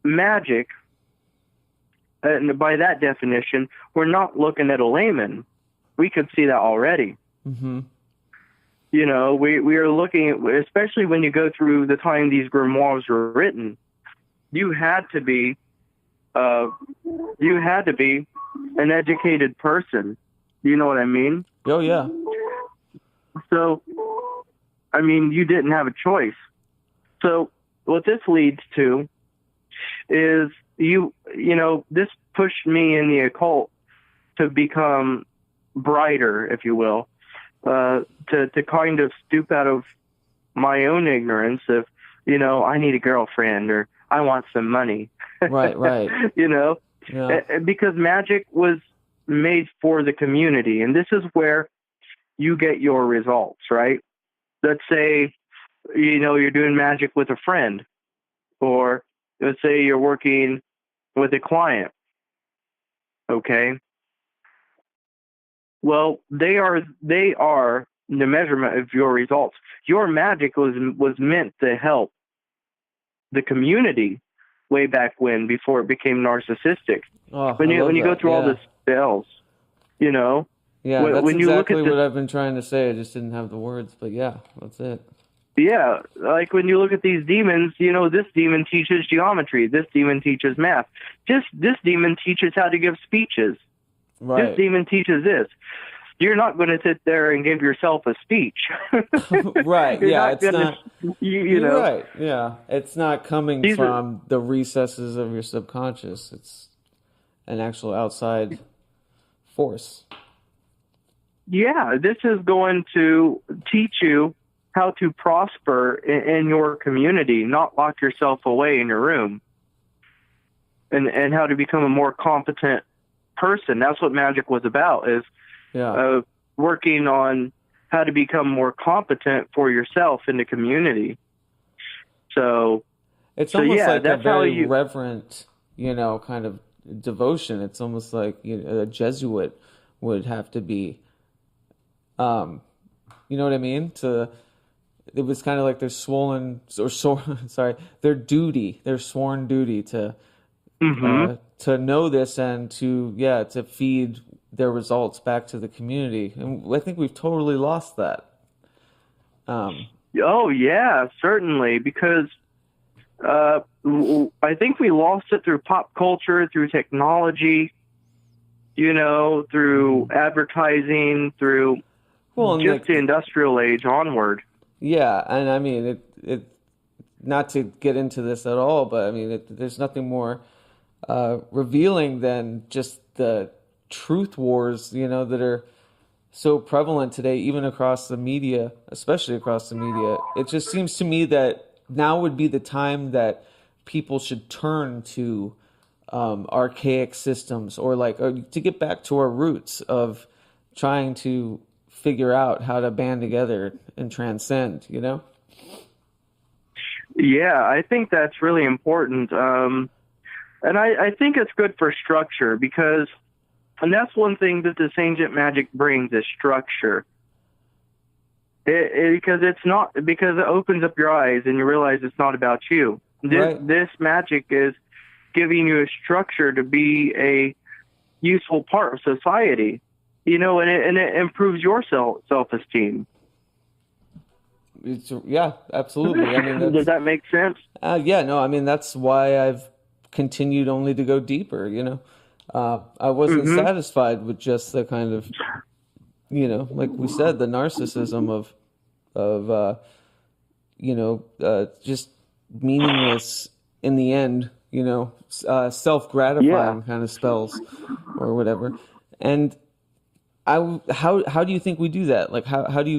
magic, and by that definition, we're not looking at a layman. We could see that already. Mm-hmm. You know, we are looking at, especially when you go through the time these grimoires were written, you had to be an educated person. You know what I mean? Oh, yeah. So, I mean, you didn't have a choice. So what this leads to is you know, this pushed me in the occult to become brighter, if you will, to kind of stoop out of my own ignorance of, you know, I need a girlfriend or I want some money. Right, right. You know, Yeah. because magic was made for the community. And this is where you get your results, right? Let's say, you know, you're doing magic with a friend, or let's say you're working with a client. Okay. Well, they are the measurement of your results. Your magic was meant to help the community way back when, before it became narcissistic. Oh, When you go through all the spells, you know. Yeah, that's when you look exactly at what I've been trying to say. I just didn't have the words, but yeah, that's it. Yeah, like when you look at these demons, you know, this demon teaches geometry, this demon teaches math, this demon teaches how to give speeches, Right. this demon teaches this. You're not going to sit there and give yourself a speech. Right, You're yeah, not it's gonna, not... you You're know. right, yeah. It's not coming These are- from the recesses of your subconscious. It's an actual outside force. Yeah, this is going to teach you how to prosper in your community, not lock yourself away in your room, and how to become a more competent person. That's what magic was about, is Yeah. working on how to become more competent for yourself in the community. So It's so, almost yeah, like a that's how very you- reverent, you know, kind of devotion. It's almost like, you know, a Jesuit would have to be, you know what I mean? It was kind of like their their duty, their sworn duty to know this and to feed their results back to the community. And I think we've totally lost that. Oh, yeah, certainly, because I think we lost it through pop culture, through technology, you know, through advertising, through Well, and just the industrial age onward. yeah, and I mean, it not to get into this at all, but I mean, there's nothing more revealing than just the truth wars, you know, that are so prevalent today, even across the media, especially across the media. It just seems to me that now would be the time that people should turn to archaic systems, or to get back to our roots of trying to figure out how to band together and transcend, you know? Yeah, I think that's really important. And I think it's good for structure and that's one thing that this ancient magic brings is structure. Because it opens up your eyes and you realize it's not about you. This magic is giving you a structure to be a useful part of society, you know, and it improves your self-esteem. Yeah, absolutely. I mean, does that make sense? Yeah, no, I mean, that's why I've continued only to go deeper, you know. I wasn't satisfied with just the kind of, you know, like we said, the narcissism of you know, just meaningless in the end, you know, self-gratifying kind of spells or whatever. And how do you think we do that? Like, how do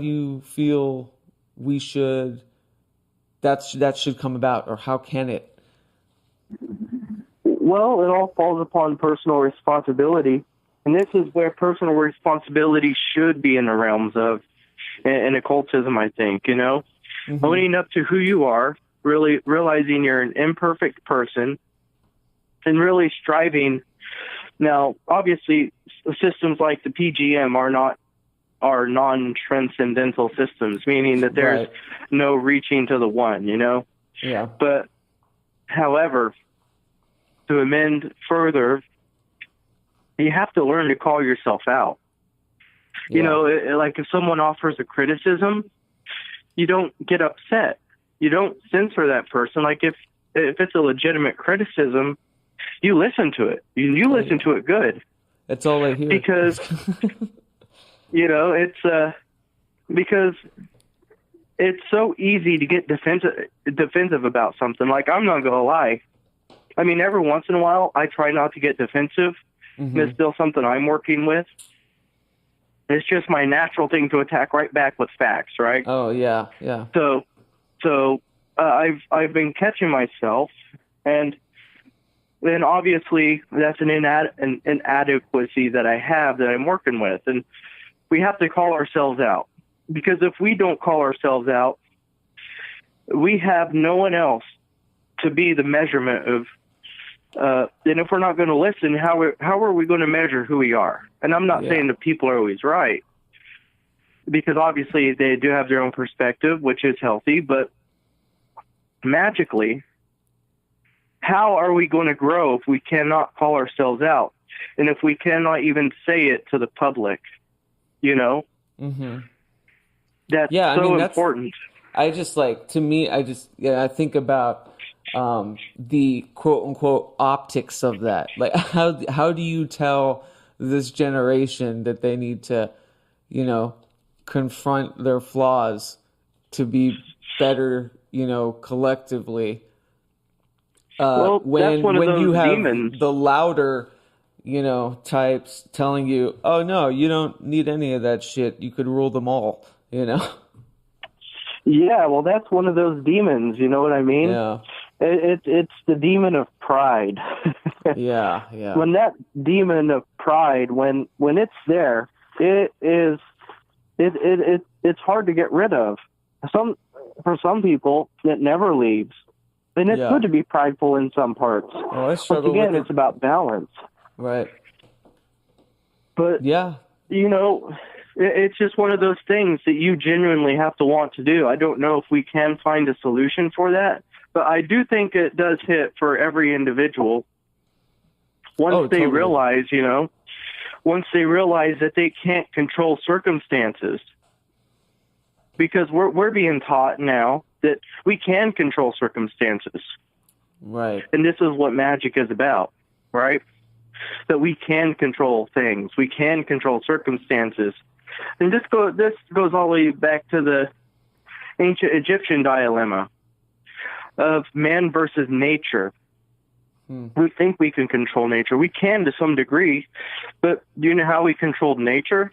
you feel we should, that should come about, or how can it? Well, it all falls upon personal responsibility. And this is where personal responsibility should be in the realms of in occultism, I think, you know, owning up to who you are, really realizing you're an imperfect person, and really striving. Now, obviously, systems like the PGM are non-transcendental systems, meaning that there's no reaching to the one, you know? Yeah. But, however, to amend further, you have to learn to call yourself out. You know, like if someone offers a criticism, you don't get upset. You don't censor that person. Like if it's a legitimate criticism, you listen to it. You listen to it good. That's all I hear. Because, you know, because it's so easy to get defensive about something. Like, I'm not going to lie. I mean, every once in a while, I try not to get defensive. It's still something I'm working with. It's just my natural thing to attack right back with facts, right? Oh, yeah, yeah. So I've been catching myself, and then obviously that's an inadequacy that I have that I'm working with, and we have to call ourselves out, because if we don't call ourselves out, we have no one else to be the measurement of. And if we're not going to listen, how are we going to measure who we are? And I'm not saying that people are always right, because obviously they do have their own perspective, which is healthy, but magically, how are we going to grow if we cannot call ourselves out? And if we cannot even say it to the public, you know? That's so important. I just like, to me, I think about the quote unquote optics of that. Like, how do you tell this generation that they need to, you know, confront their flaws to be better, you know, collectively? Well, when those you have demons. The louder, you know, types telling you, oh no, you don't need any of that shit, you could rule them all, you know? Yeah, well, that's one of those demons, you know what I mean? Yeah. It's the demon of pride. Yeah. When that demon of pride, when it's there, it's hard to get rid of. For some people, it never leaves. And it's good to be prideful in some parts. Well, I struggle Once again, with it's about balance. Right. But, yeah, you know, it's just one of those things that you genuinely have to want to do. I don't know if we can find a solution for that, but I do think it does hit for every individual. Once they realize, you know, once they realize that they can't control circumstances, because we're being taught now that we can control circumstances. Right. And this is what magic is about, right? That we can control things. We can control circumstances. And this goes all the way back to the ancient Egyptian dilemma of man versus nature. We think we can control nature. We can to some degree, but do you know how we controlled nature?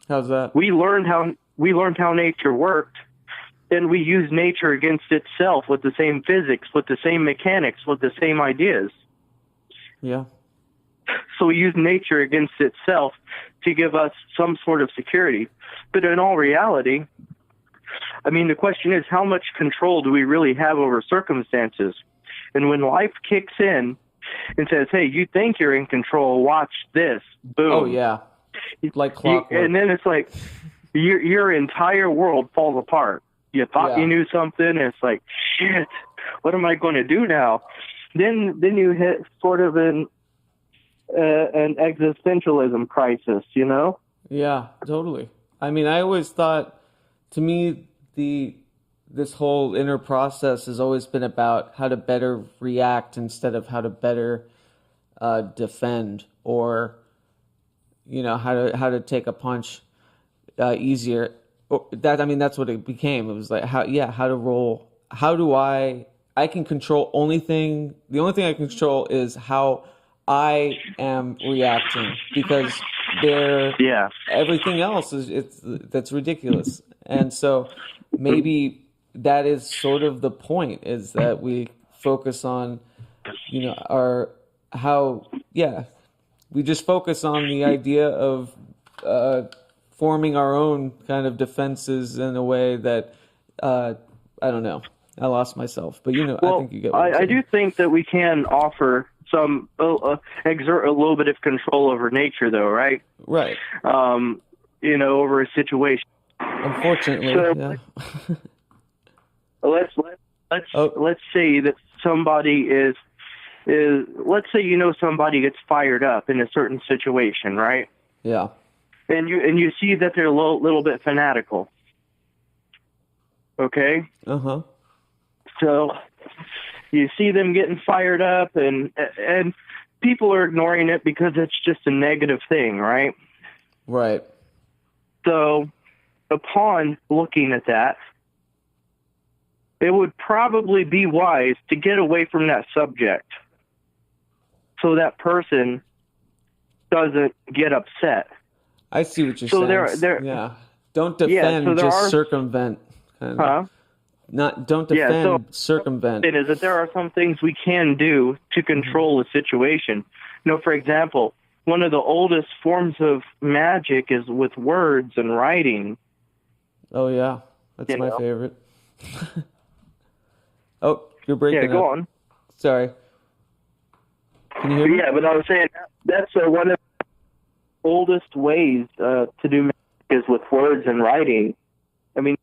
How's that? We learned how nature worked, and we used nature against itself with the same physics, with the same mechanics, with the same ideas. Yeah. So we use nature against itself to give us some sort of security. But in all reality, I mean, the question is, how much control do we really have over circumstances? And when life kicks in and says, hey, you think you're in control, watch this, boom. Oh, yeah. Like clockwork. And then it's like your entire world falls apart. You thought you knew something, and it's like, shit, what am I going to do now? Then you hit sort of an existentialism crisis, you know? Yeah, totally. I mean, I always thought, to me, this whole inner process has always been about how to better react instead of how to better defend, or how to take a punch easier. That's what it became. It was like how to roll. How do I can control the only thing I can control is how I am reacting, because everything else that's ridiculous. And so maybe that is sort of the point, is that we focus on, we just focus on the idea of forming our own kind of defenses in a way that, I don't know. I lost myself, but I think you get what I'm saying. I do think that we can offer some, exert a little bit of control over nature, though, right? Right. Over a situation. Unfortunately, so, let's say that somebody is let's say somebody gets fired up in a certain situation, right? Yeah. And you see that they're a little bit fanatical. Okay? Uh-huh. So you see them getting fired up, and people are ignoring it because it's just a negative thing, right? Right. So upon looking at that, it would probably be wise to get away from that subject so that person doesn't get upset. I see what you're saying. Yeah. Don't defend, just circumvent. Don't defend, circumvent. It is that there are some things we can do to control a situation. For example, one of the oldest forms of magic is with words and writing. Oh, yeah. That's my favorite. Oh, you're breaking up. Yeah, go on. Sorry. Can you hear me? Yeah, but I was saying that's one of the oldest ways to do magic is with words and writing. I mean,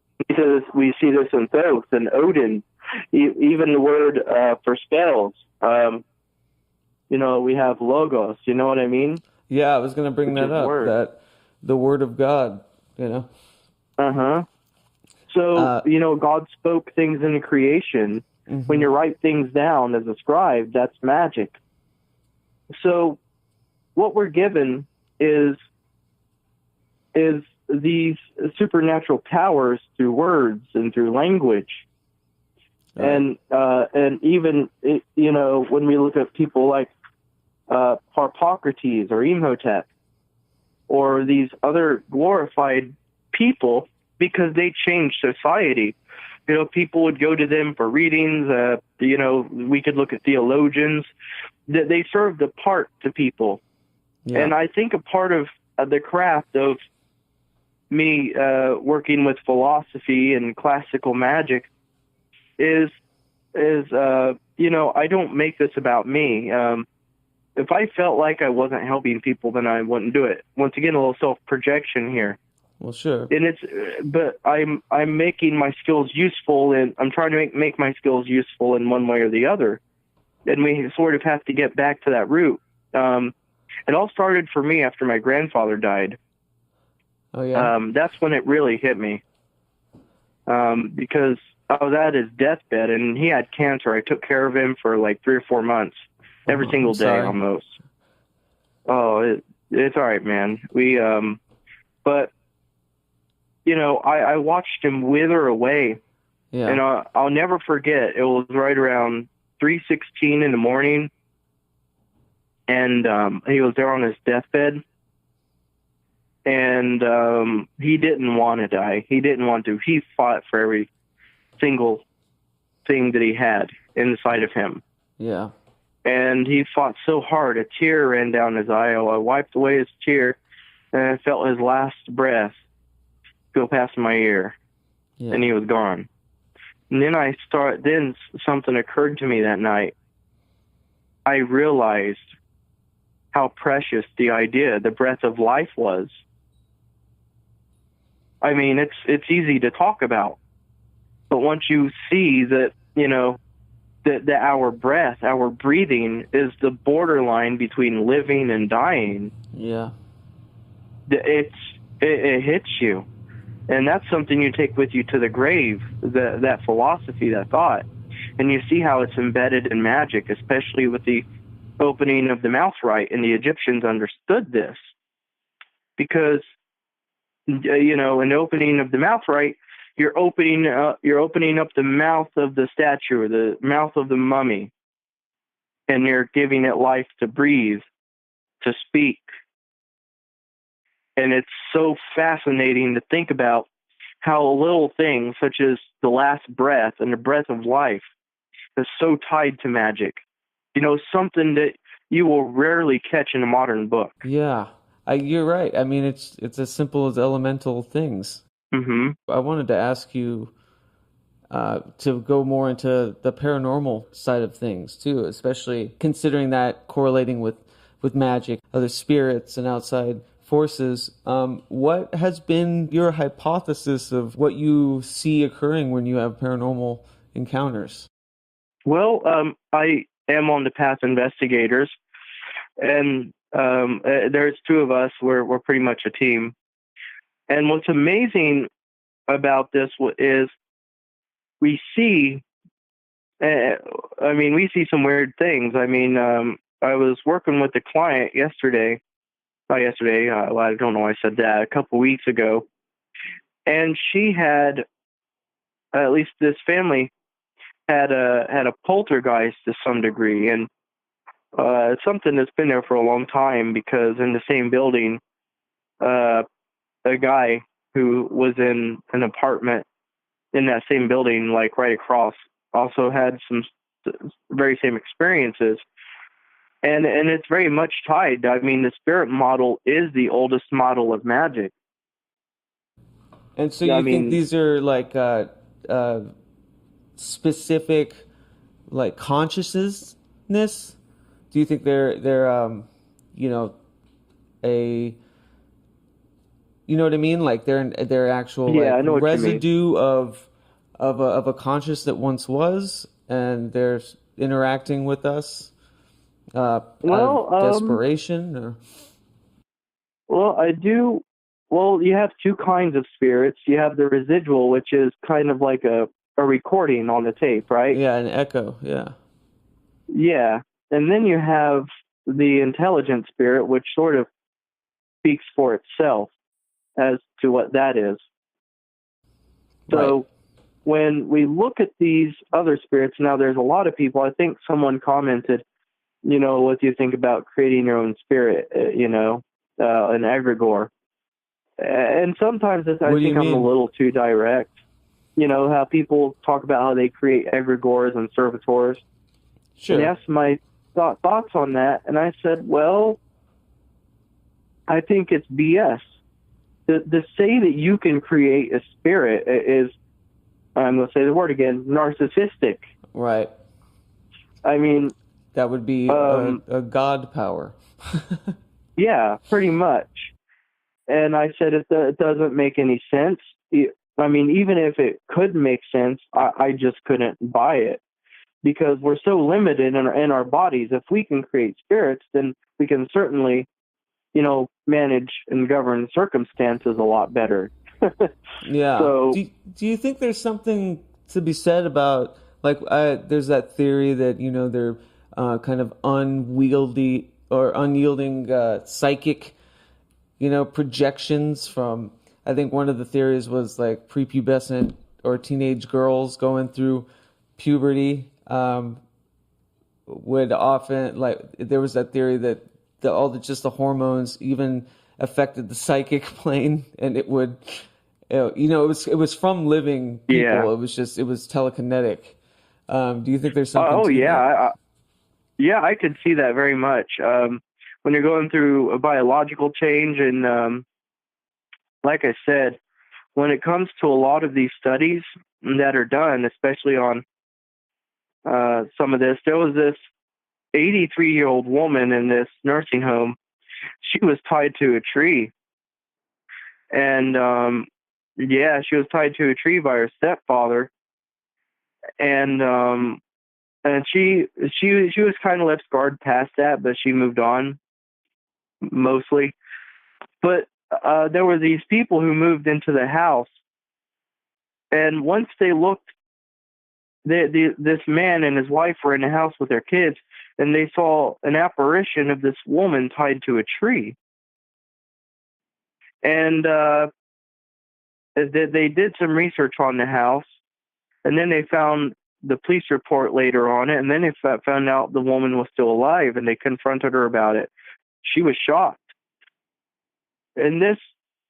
we see this in Thoth and Odin, even the word for spells. We have LOGOS, you know what I mean? Yeah, I was going to bring that up, that the word of God, Uh-huh. So, God spoke things into creation. Mm-hmm. When you write things down as a scribe, that's magic. So what we're given is these supernatural powers through words and through language. Right. And even, when we look at people like Harpocrates or Imhotep or these other glorified people, because they changed society. People would go to them for readings. We could look at theologians. They served a part to people. Yeah. And I think a part of the craft of me working with philosophy and classical magic is I don't make this about me. If I felt like I wasn't helping people, then I wouldn't do it. Once again, a little self-projection here. Well, sure. But I'm making my skills useful, and I'm trying to make my skills useful in one way or the other. And we sort of have to get back to that root. It all started for me after my grandfather died. Oh, yeah. That's when it really hit me. Because I was at his deathbed, and he had cancer. I took care of him for like 3 or 4 months, every single day almost. Oh, it's all right, man. But I watched him wither away. Yeah. And I'll never forget. It was right around 3:16 in the morning, and he was there on his deathbed. And he didn't want to die. He didn't want to. He fought for every single thing that he had inside of him. Yeah. And he fought so hard. A tear ran down his eye. I wiped away his tear, and I felt his last breath go past my ear, and he was gone. And then something occurred to me that night. I realized how precious the breath of life was. I mean, it's easy to talk about, but once you see that, that our breath, our breathing is the borderline between living and dying. Yeah. It hits you. And that's something you take with you to the grave, that philosophy, that thought. And you see how it's embedded in magic, especially with the opening of the mouth rite. And the Egyptians understood this because, in the opening of the mouth rite, you're opening up the mouth of the statue, or the mouth of the mummy, and you're giving it life to breathe, to speak. And it's so fascinating to think about how little things such as the last breath and the breath of life is so tied to magic. Something that you will rarely catch in a modern book. Yeah, you're right. I mean, it's as simple as elemental things. Mm-hmm. I wanted to ask you to go more into the paranormal side of things too, especially considering that correlating with magic, other spirits, and outside forces. What has been your hypothesis of what you see occurring when you have paranormal encounters? Well, I am on the path investigators, and there's two of us. We're pretty much a team. And what's amazing about this is we see some weird things. I mean, I was working with a client I don't know why I said that, a couple weeks ago. And she had, at least this family, had a poltergeist to some degree. And it's something that's been there for a long time, because in the same building, a guy who was in an apartment in that same building, like right across, also had some very same experiences. And it's very much tied. I mean, the spirit model is the oldest model of magic. And so you think these are like specific, like, consciousness? Do you think they're you know what I mean? Like they're actual residue of a conscious that once was, and they're interacting with us out of desperation? Or? Well, I do. Well, you have two kinds of spirits. You have the residual, which is kind of like a recording on the tape, right? Yeah, an echo, yeah. Yeah. And then you have the intelligent spirit, which sort of speaks for itself as to what that is. So when we look at these other spirits, now there's a lot of people, I think someone commented, what do you think about creating your own spirit, an egregore? And sometimes I think I'm a little too direct. How people talk about how they create egregores and servitors. Sure. And asked my thoughts on that, and I said, well, I think it's BS. To say that you can create a spirit is, I'm going to say the word again, narcissistic. Right. I mean, that would be a god power. Yeah, pretty much. And I said it doesn't make any sense. I mean, even if it could make sense, I just couldn't buy it, because we're so limited in our bodies. If we can create spirits, then we can certainly, manage and govern circumstances a lot better. Yeah. So, do you think there's something to be said about, like, there's that theory that, they're kind of unwieldy or unyielding psychic, projections from, I think one of the theories was like prepubescent or teenage girls going through puberty would often, like, there was that theory that just the hormones even affected the psychic plane, and it would, it was from living people. Yeah. It was telekinetic. Do you think there's something? Oh yeah, I could see that very much. when you're going through a biological change. And like I said, when it comes to a lot of these studies that are done, especially on some of this, there was this 83-year-old woman in this nursing home. She was tied to a tree. And she was tied to a tree by her stepfather. And she was kind of left scarred past that, but she moved on mostly. But there were these people who moved into the house, and once they looked, this man and his wife were in the house with their kids, and they saw an apparition of this woman tied to a tree. And they did some research on the house, and then they found the police report later on it, and then they found out the woman was still alive, and they confronted her about it. She was shocked. And this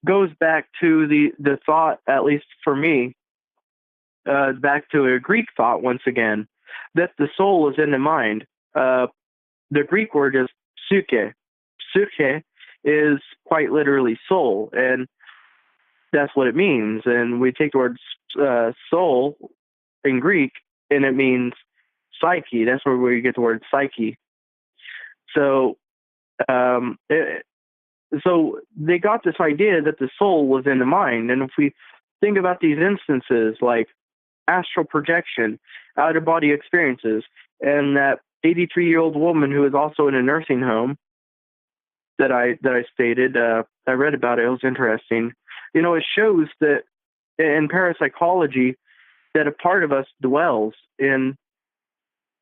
goes back to the thought, at least for me, back to a Greek thought once again, that the soul is in the mind. The Greek word is psyche. Psyche is quite literally soul, and that's what it means. And we take the word soul in Greek, and it means psyche. That's where we get the word psyche. So, so they got this idea that the soul was in the mind. And if we think about these instances like astral projection, out-of-body experiences, and that 83-year-old woman who is also in a nursing home that I stated, I read about it. It was interesting. You know, it shows that in parapsychology that a part of us dwells in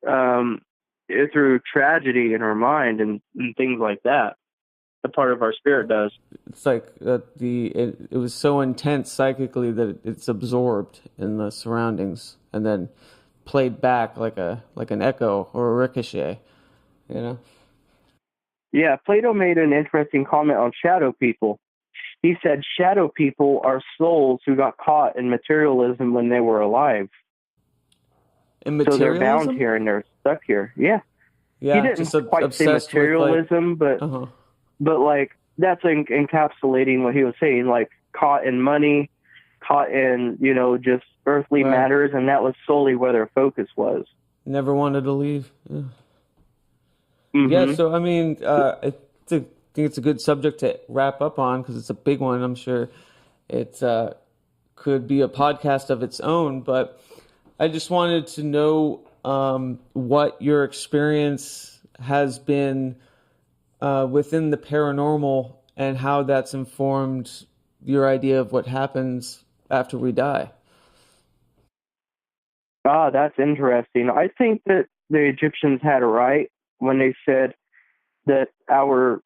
through tragedy in our mind and things like that. A part of our spirit does. It's like it was so intense psychically that it's absorbed in the surroundings and then played back like an echo or a ricochet, you know? Yeah, Plato made an interesting comment on shadow people. He said shadow people are souls who got caught in materialism when they were alive. In materialism? So they're bound here and they're stuck here. Yeah. Yeah, he didn't quite say materialism, with, but like that's encapsulating what he was saying, like caught in money, caught in, you know, just earthly matters, and that was solely where their focus was. Never wanted to leave. Yeah. Mm-hmm. Yeah, so I mean, I think it's a good subject to wrap up on because it's a big one. I'm sure it could be a podcast of its own, but I just wanted to know what your experience has been within the paranormal and how that's informed your idea of what happens after we die. Ah, that's interesting. I think that the Egyptians had it right when they said that our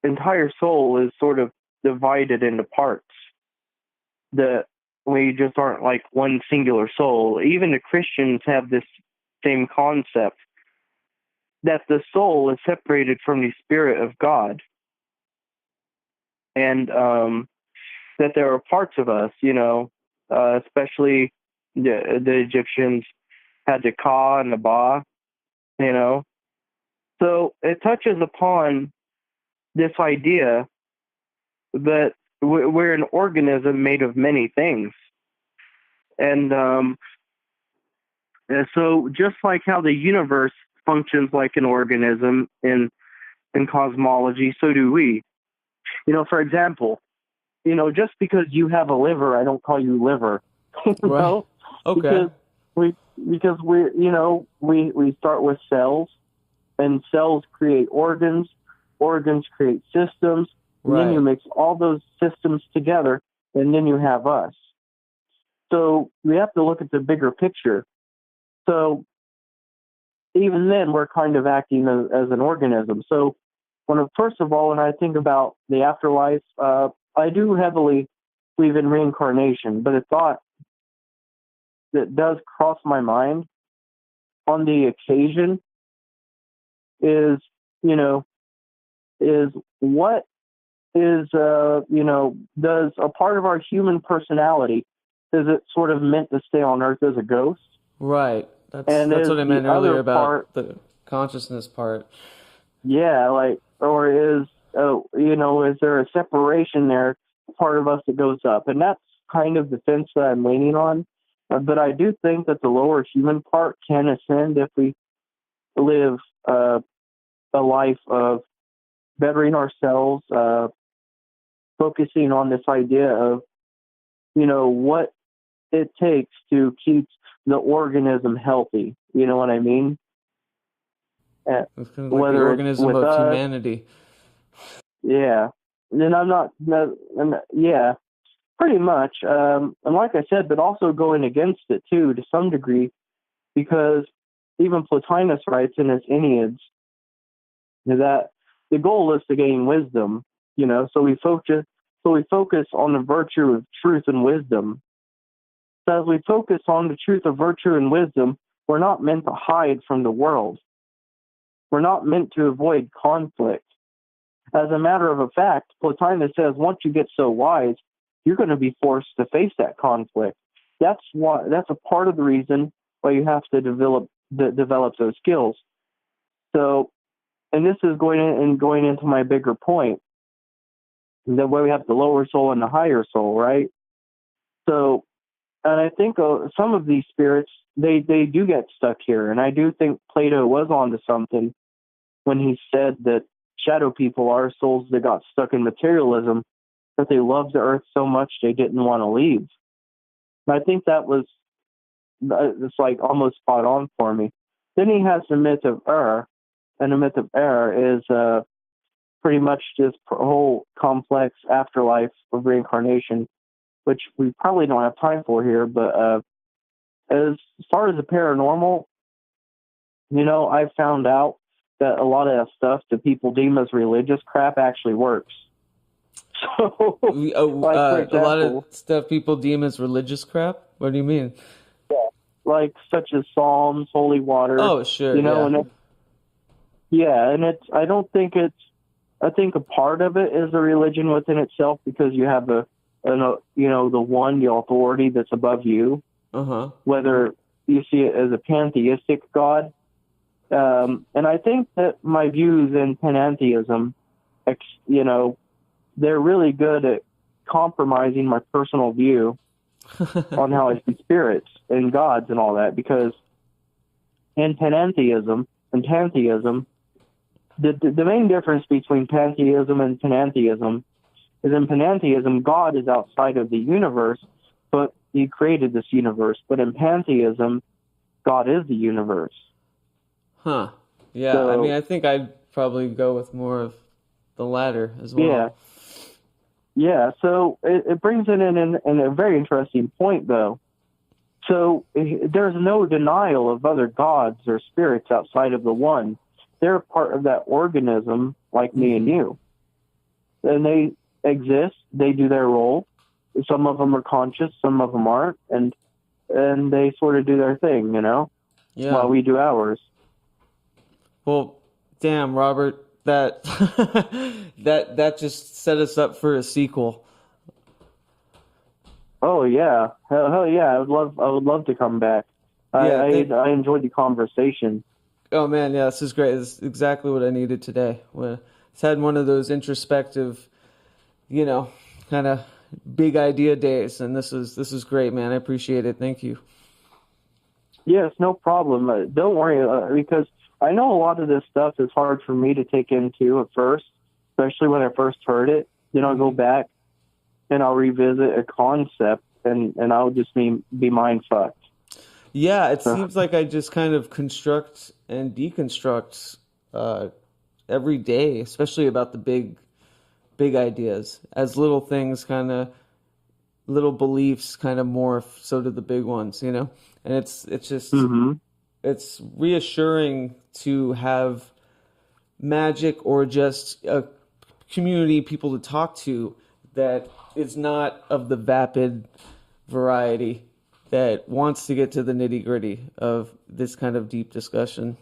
entire soul is sort of divided into parts. That we just aren't like one singular soul. Even the Christians have this same concept that the soul is separated from the spirit of God. And that there are parts of us, you know, especially the Egyptians had the Ka and the Ba, you know. So it touches upon this idea that we're an organism made of many things. And so just like how the universe functions like an organism in cosmology, so do we. You know, for example, you know, just because you have a liver, I don't call you liver. You know? Okay. Because we you know, we start with cells, and cells create organs create systems, and then you mix all those systems together, and then you have us. So we have to look at the bigger picture. So even then, we're kind of acting as an organism. So first of all, when I think about the afterlife, I do heavily believe in reincarnation, but a thought that does cross my mind on the occasion is, you know, is what is, you know, does a part of our human personality, is it sort of meant to stay on Earth as a ghost? Right. That's what I meant earlier about the consciousness part. Yeah, like or is is there a separation there, part of us that goes up? And that's kind of the fence that I'm leaning on. But I do think that the lower human part can ascend if we live a life of bettering ourselves, focusing on this idea of, what it takes to keep the organism healthy. You know what I mean? It's kind of like the organism of humanity. Yeah. And yeah, pretty much. And like I said, but also going against it too, to some degree, because even Plotinus writes in his Enneads that the goal is to gain wisdom, so we focus on the virtue of truth and wisdom. So as we focus on the truth of virtue and wisdom, we're not meant to hide from the world. We're not meant to avoid conflict. As a matter of fact, Plotinus says once you get so wise, you're going to be forced to face that conflict. That's a part of the reason why you have to develop those skills. So, and this is going into my bigger point, that way we have the lower soul and the higher soul, right? So, and I think some of these spirits, they do get stuck here. And I do think Plato was onto something when he said that shadow people are souls that got stuck in materialism, that they loved the earth so much they didn't want to leave. And I think it's like almost spot on for me. Then he has the myth of error, and the myth of error is pretty much this whole complex afterlife of reincarnation, which we probably don't have time for here. But as far as the paranormal, I've found out that a lot of that stuff that people deem as religious crap actually works. So, for example, a lot of stuff people deem as religious crap? What do you mean? Yeah, like such as Psalms, holy water. Oh, sure. And I think a part of it is a religion within itself, because you have the authority that's above you. Uh-huh. Whether you see it as a pantheistic God. And I think that my views in panentheism, they're really good at compromising my personal view on how I see spirits and gods and all that, because in panentheism and pantheism, the main difference between pantheism and panentheism is in panentheism, God is outside of the universe, but he created this universe. But in pantheism, God is the universe. Huh. Yeah, So, I think I'd probably go with more of the latter as well. Yeah. Yeah, so it brings it in a very interesting point, though. So there's no denial of other gods or spirits outside of the one. They're part of that organism, like me and you. And they exist. They do their role. Some of them are conscious. Some of them aren't. And they sort of do their thing, while we do ours. Well, damn, Robert, that that just set us up for a sequel. Oh yeah, hell yeah! I would love to come back. I enjoyed the conversation. Oh man, yeah, this is great. This is exactly what I needed today. It's had one of those introspective, kind of big idea days, and this is great, man. I appreciate it. Thank you. Yes, no problem. Don't worry, because I know a lot of this stuff is hard for me to take into at first, especially when I first heard it. Then I'll go back and I'll revisit a concept, and I'll just be mind fucked. Yeah, it seems like I just kind of construct and deconstruct every day, especially about the big ideas. As little things little beliefs kind of morph, so do the big ones, And it's just... Mm-hmm. It's reassuring to have magic or just a community, people to talk to, that is not of the vapid variety, that wants to get to the nitty-gritty of this kind of deep discussion.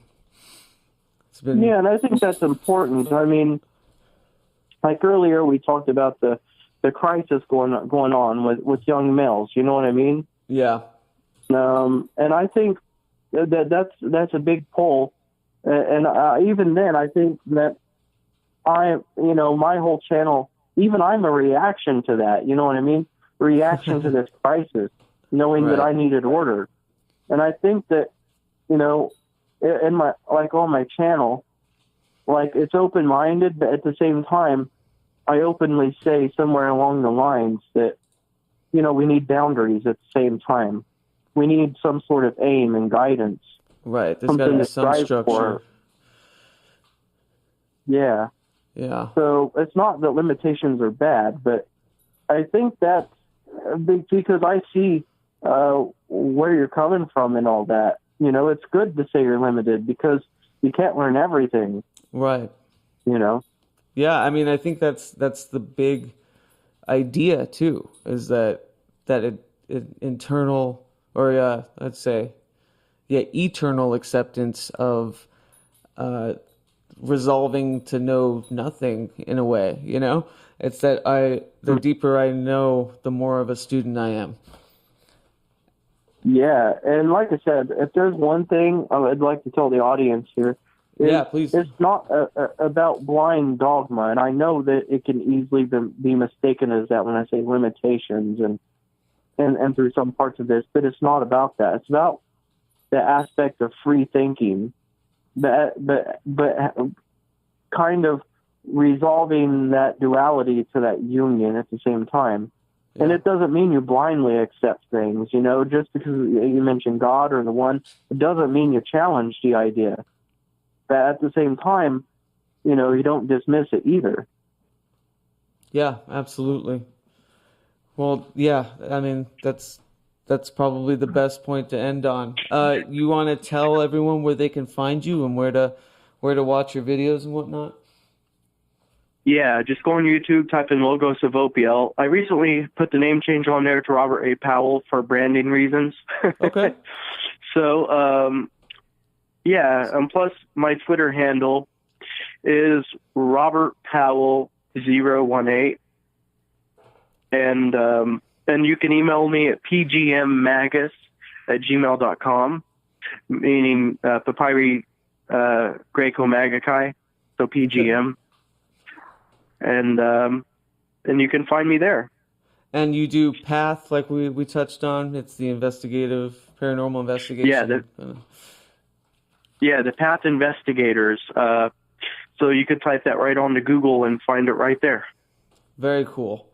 Yeah, and I think that's important. I mean, like earlier we talked about the crisis going on with young males. You know what I mean? Yeah. And I think that's a big pull, and even then, I think that my whole channel, even I'm a reaction to that. You know what I mean? Reaction to this crisis, knowing that I needed order. And I think that, in my, on my channel, it's open-minded, but at the same time, I openly say somewhere along the lines that, we need boundaries at the same time. We need some sort of aim and guidance. Right. There's got to be some structure. For. Yeah. Yeah. So it's not that limitations are bad, but I think that's because I see where you're coming from and all that. It's good to say you're limited because you can't learn everything. Right. Yeah, I mean, I think that's the big idea too, is that internal, or let's say, eternal acceptance of resolving to know nothing in a way. It's that the deeper I know, the more of a student I am. Yeah, and like I said, if there's one thing I'd like to tell the audience here, please. It's not about blind dogma, and I know that it can easily be mistaken as that when I say limitations and through some parts of this, but it's not about that. It's about the aspect of free thinking, but kind of resolving that duality to that union at the same time. Yeah. And it doesn't mean you blindly accept things, just because you mention God or the one, it doesn't mean you challenge the idea. But at the same time, you don't dismiss it either. Yeah, absolutely. Well, yeah, I mean, that's probably the best point to end on. You want to tell everyone where they can find you and where to watch your videos and whatnot? Yeah, just go on YouTube, type in Logos of Ophiel. I recently put the name change on there to Robert A. Powell for branding reasons. Okay. So, and plus my Twitter handle is Robert Powell 018. And you can email me at pgmmagus@gmail.com, meaning papyri Greco-Magickal, so PGM. Okay. And you can find me there. And you do PATH, like we touched on. It's the investigative, paranormal investigation. Yeah, the PATH investigators. So you could type that right onto Google and find it right there. Very cool.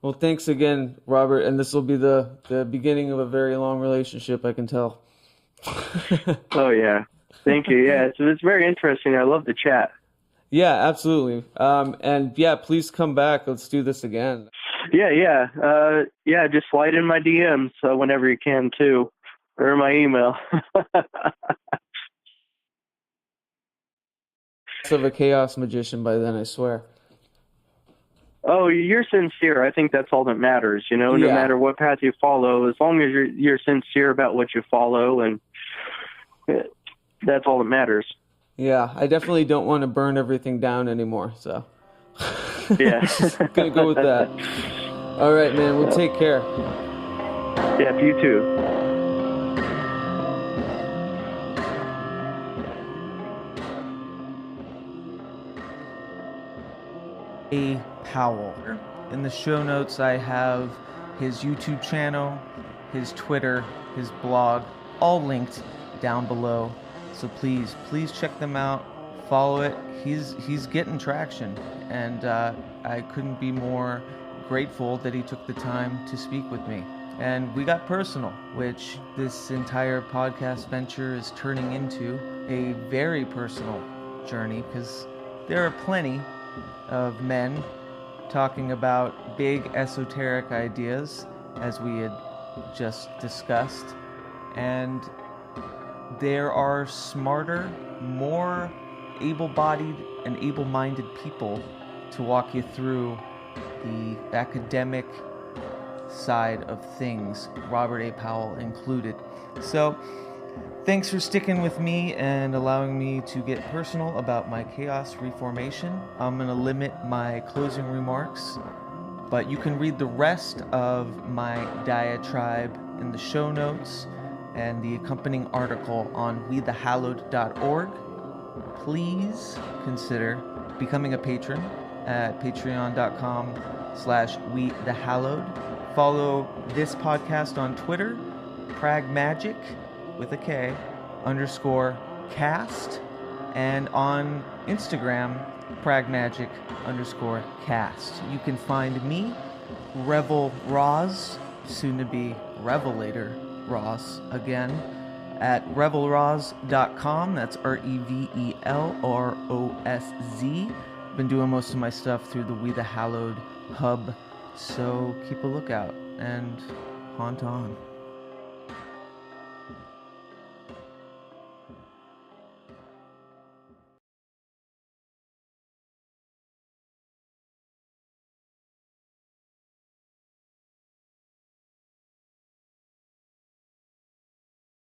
Well, thanks again, Robert. And this will be the beginning of a very long relationship, I can tell. Oh, yeah. Thank you. Yeah, it's very interesting. I love the chat. Yeah, absolutely. And please come back. Let's do this again. Yeah. Just slide in my DMs whenever you can too, or my email. Of a chaos magician by then, I swear. Oh, you're sincere. I think that's all that matters. No matter what path you follow, as long as you're sincere about what you follow, and that's all that matters. Yeah, I definitely don't want to burn everything down anymore, so. Yeah. Gonna go with that. All right, man, we'll take care. Yeah, you too. A Powell. In the show notes, I have his YouTube channel, his Twitter, his blog, all linked down below. So please check them out. Follow it. He's getting traction, and I couldn't be more grateful that he took the time to speak with me. And we got personal, which this entire podcast venture is turning into a very personal journey, because there are plenty of men talking about big esoteric ideas, as we had just discussed, and there are smarter, more able-bodied and able-minded people to walk you through the academic side of things, Robert A. Powell included. So, thanks for sticking with me and allowing me to get personal about my chaos reformation. I'm going to limit my closing remarks, but you can read the rest of my diatribe in the show notes and the accompanying article on wethehallowed.org. Please consider becoming a patron at patreon.com/We the Hallowed. Follow this podcast on Twitter, Pragmagick with a K _cast, and on Instagram, Pragmagick_cast. You can find me, Revel Roz, soon to be Revelator Roz again, at revelroz.com. That's REVELROSZ. Been doing most of my stuff through the We the Hallowed hub, so keep a lookout and haunt on.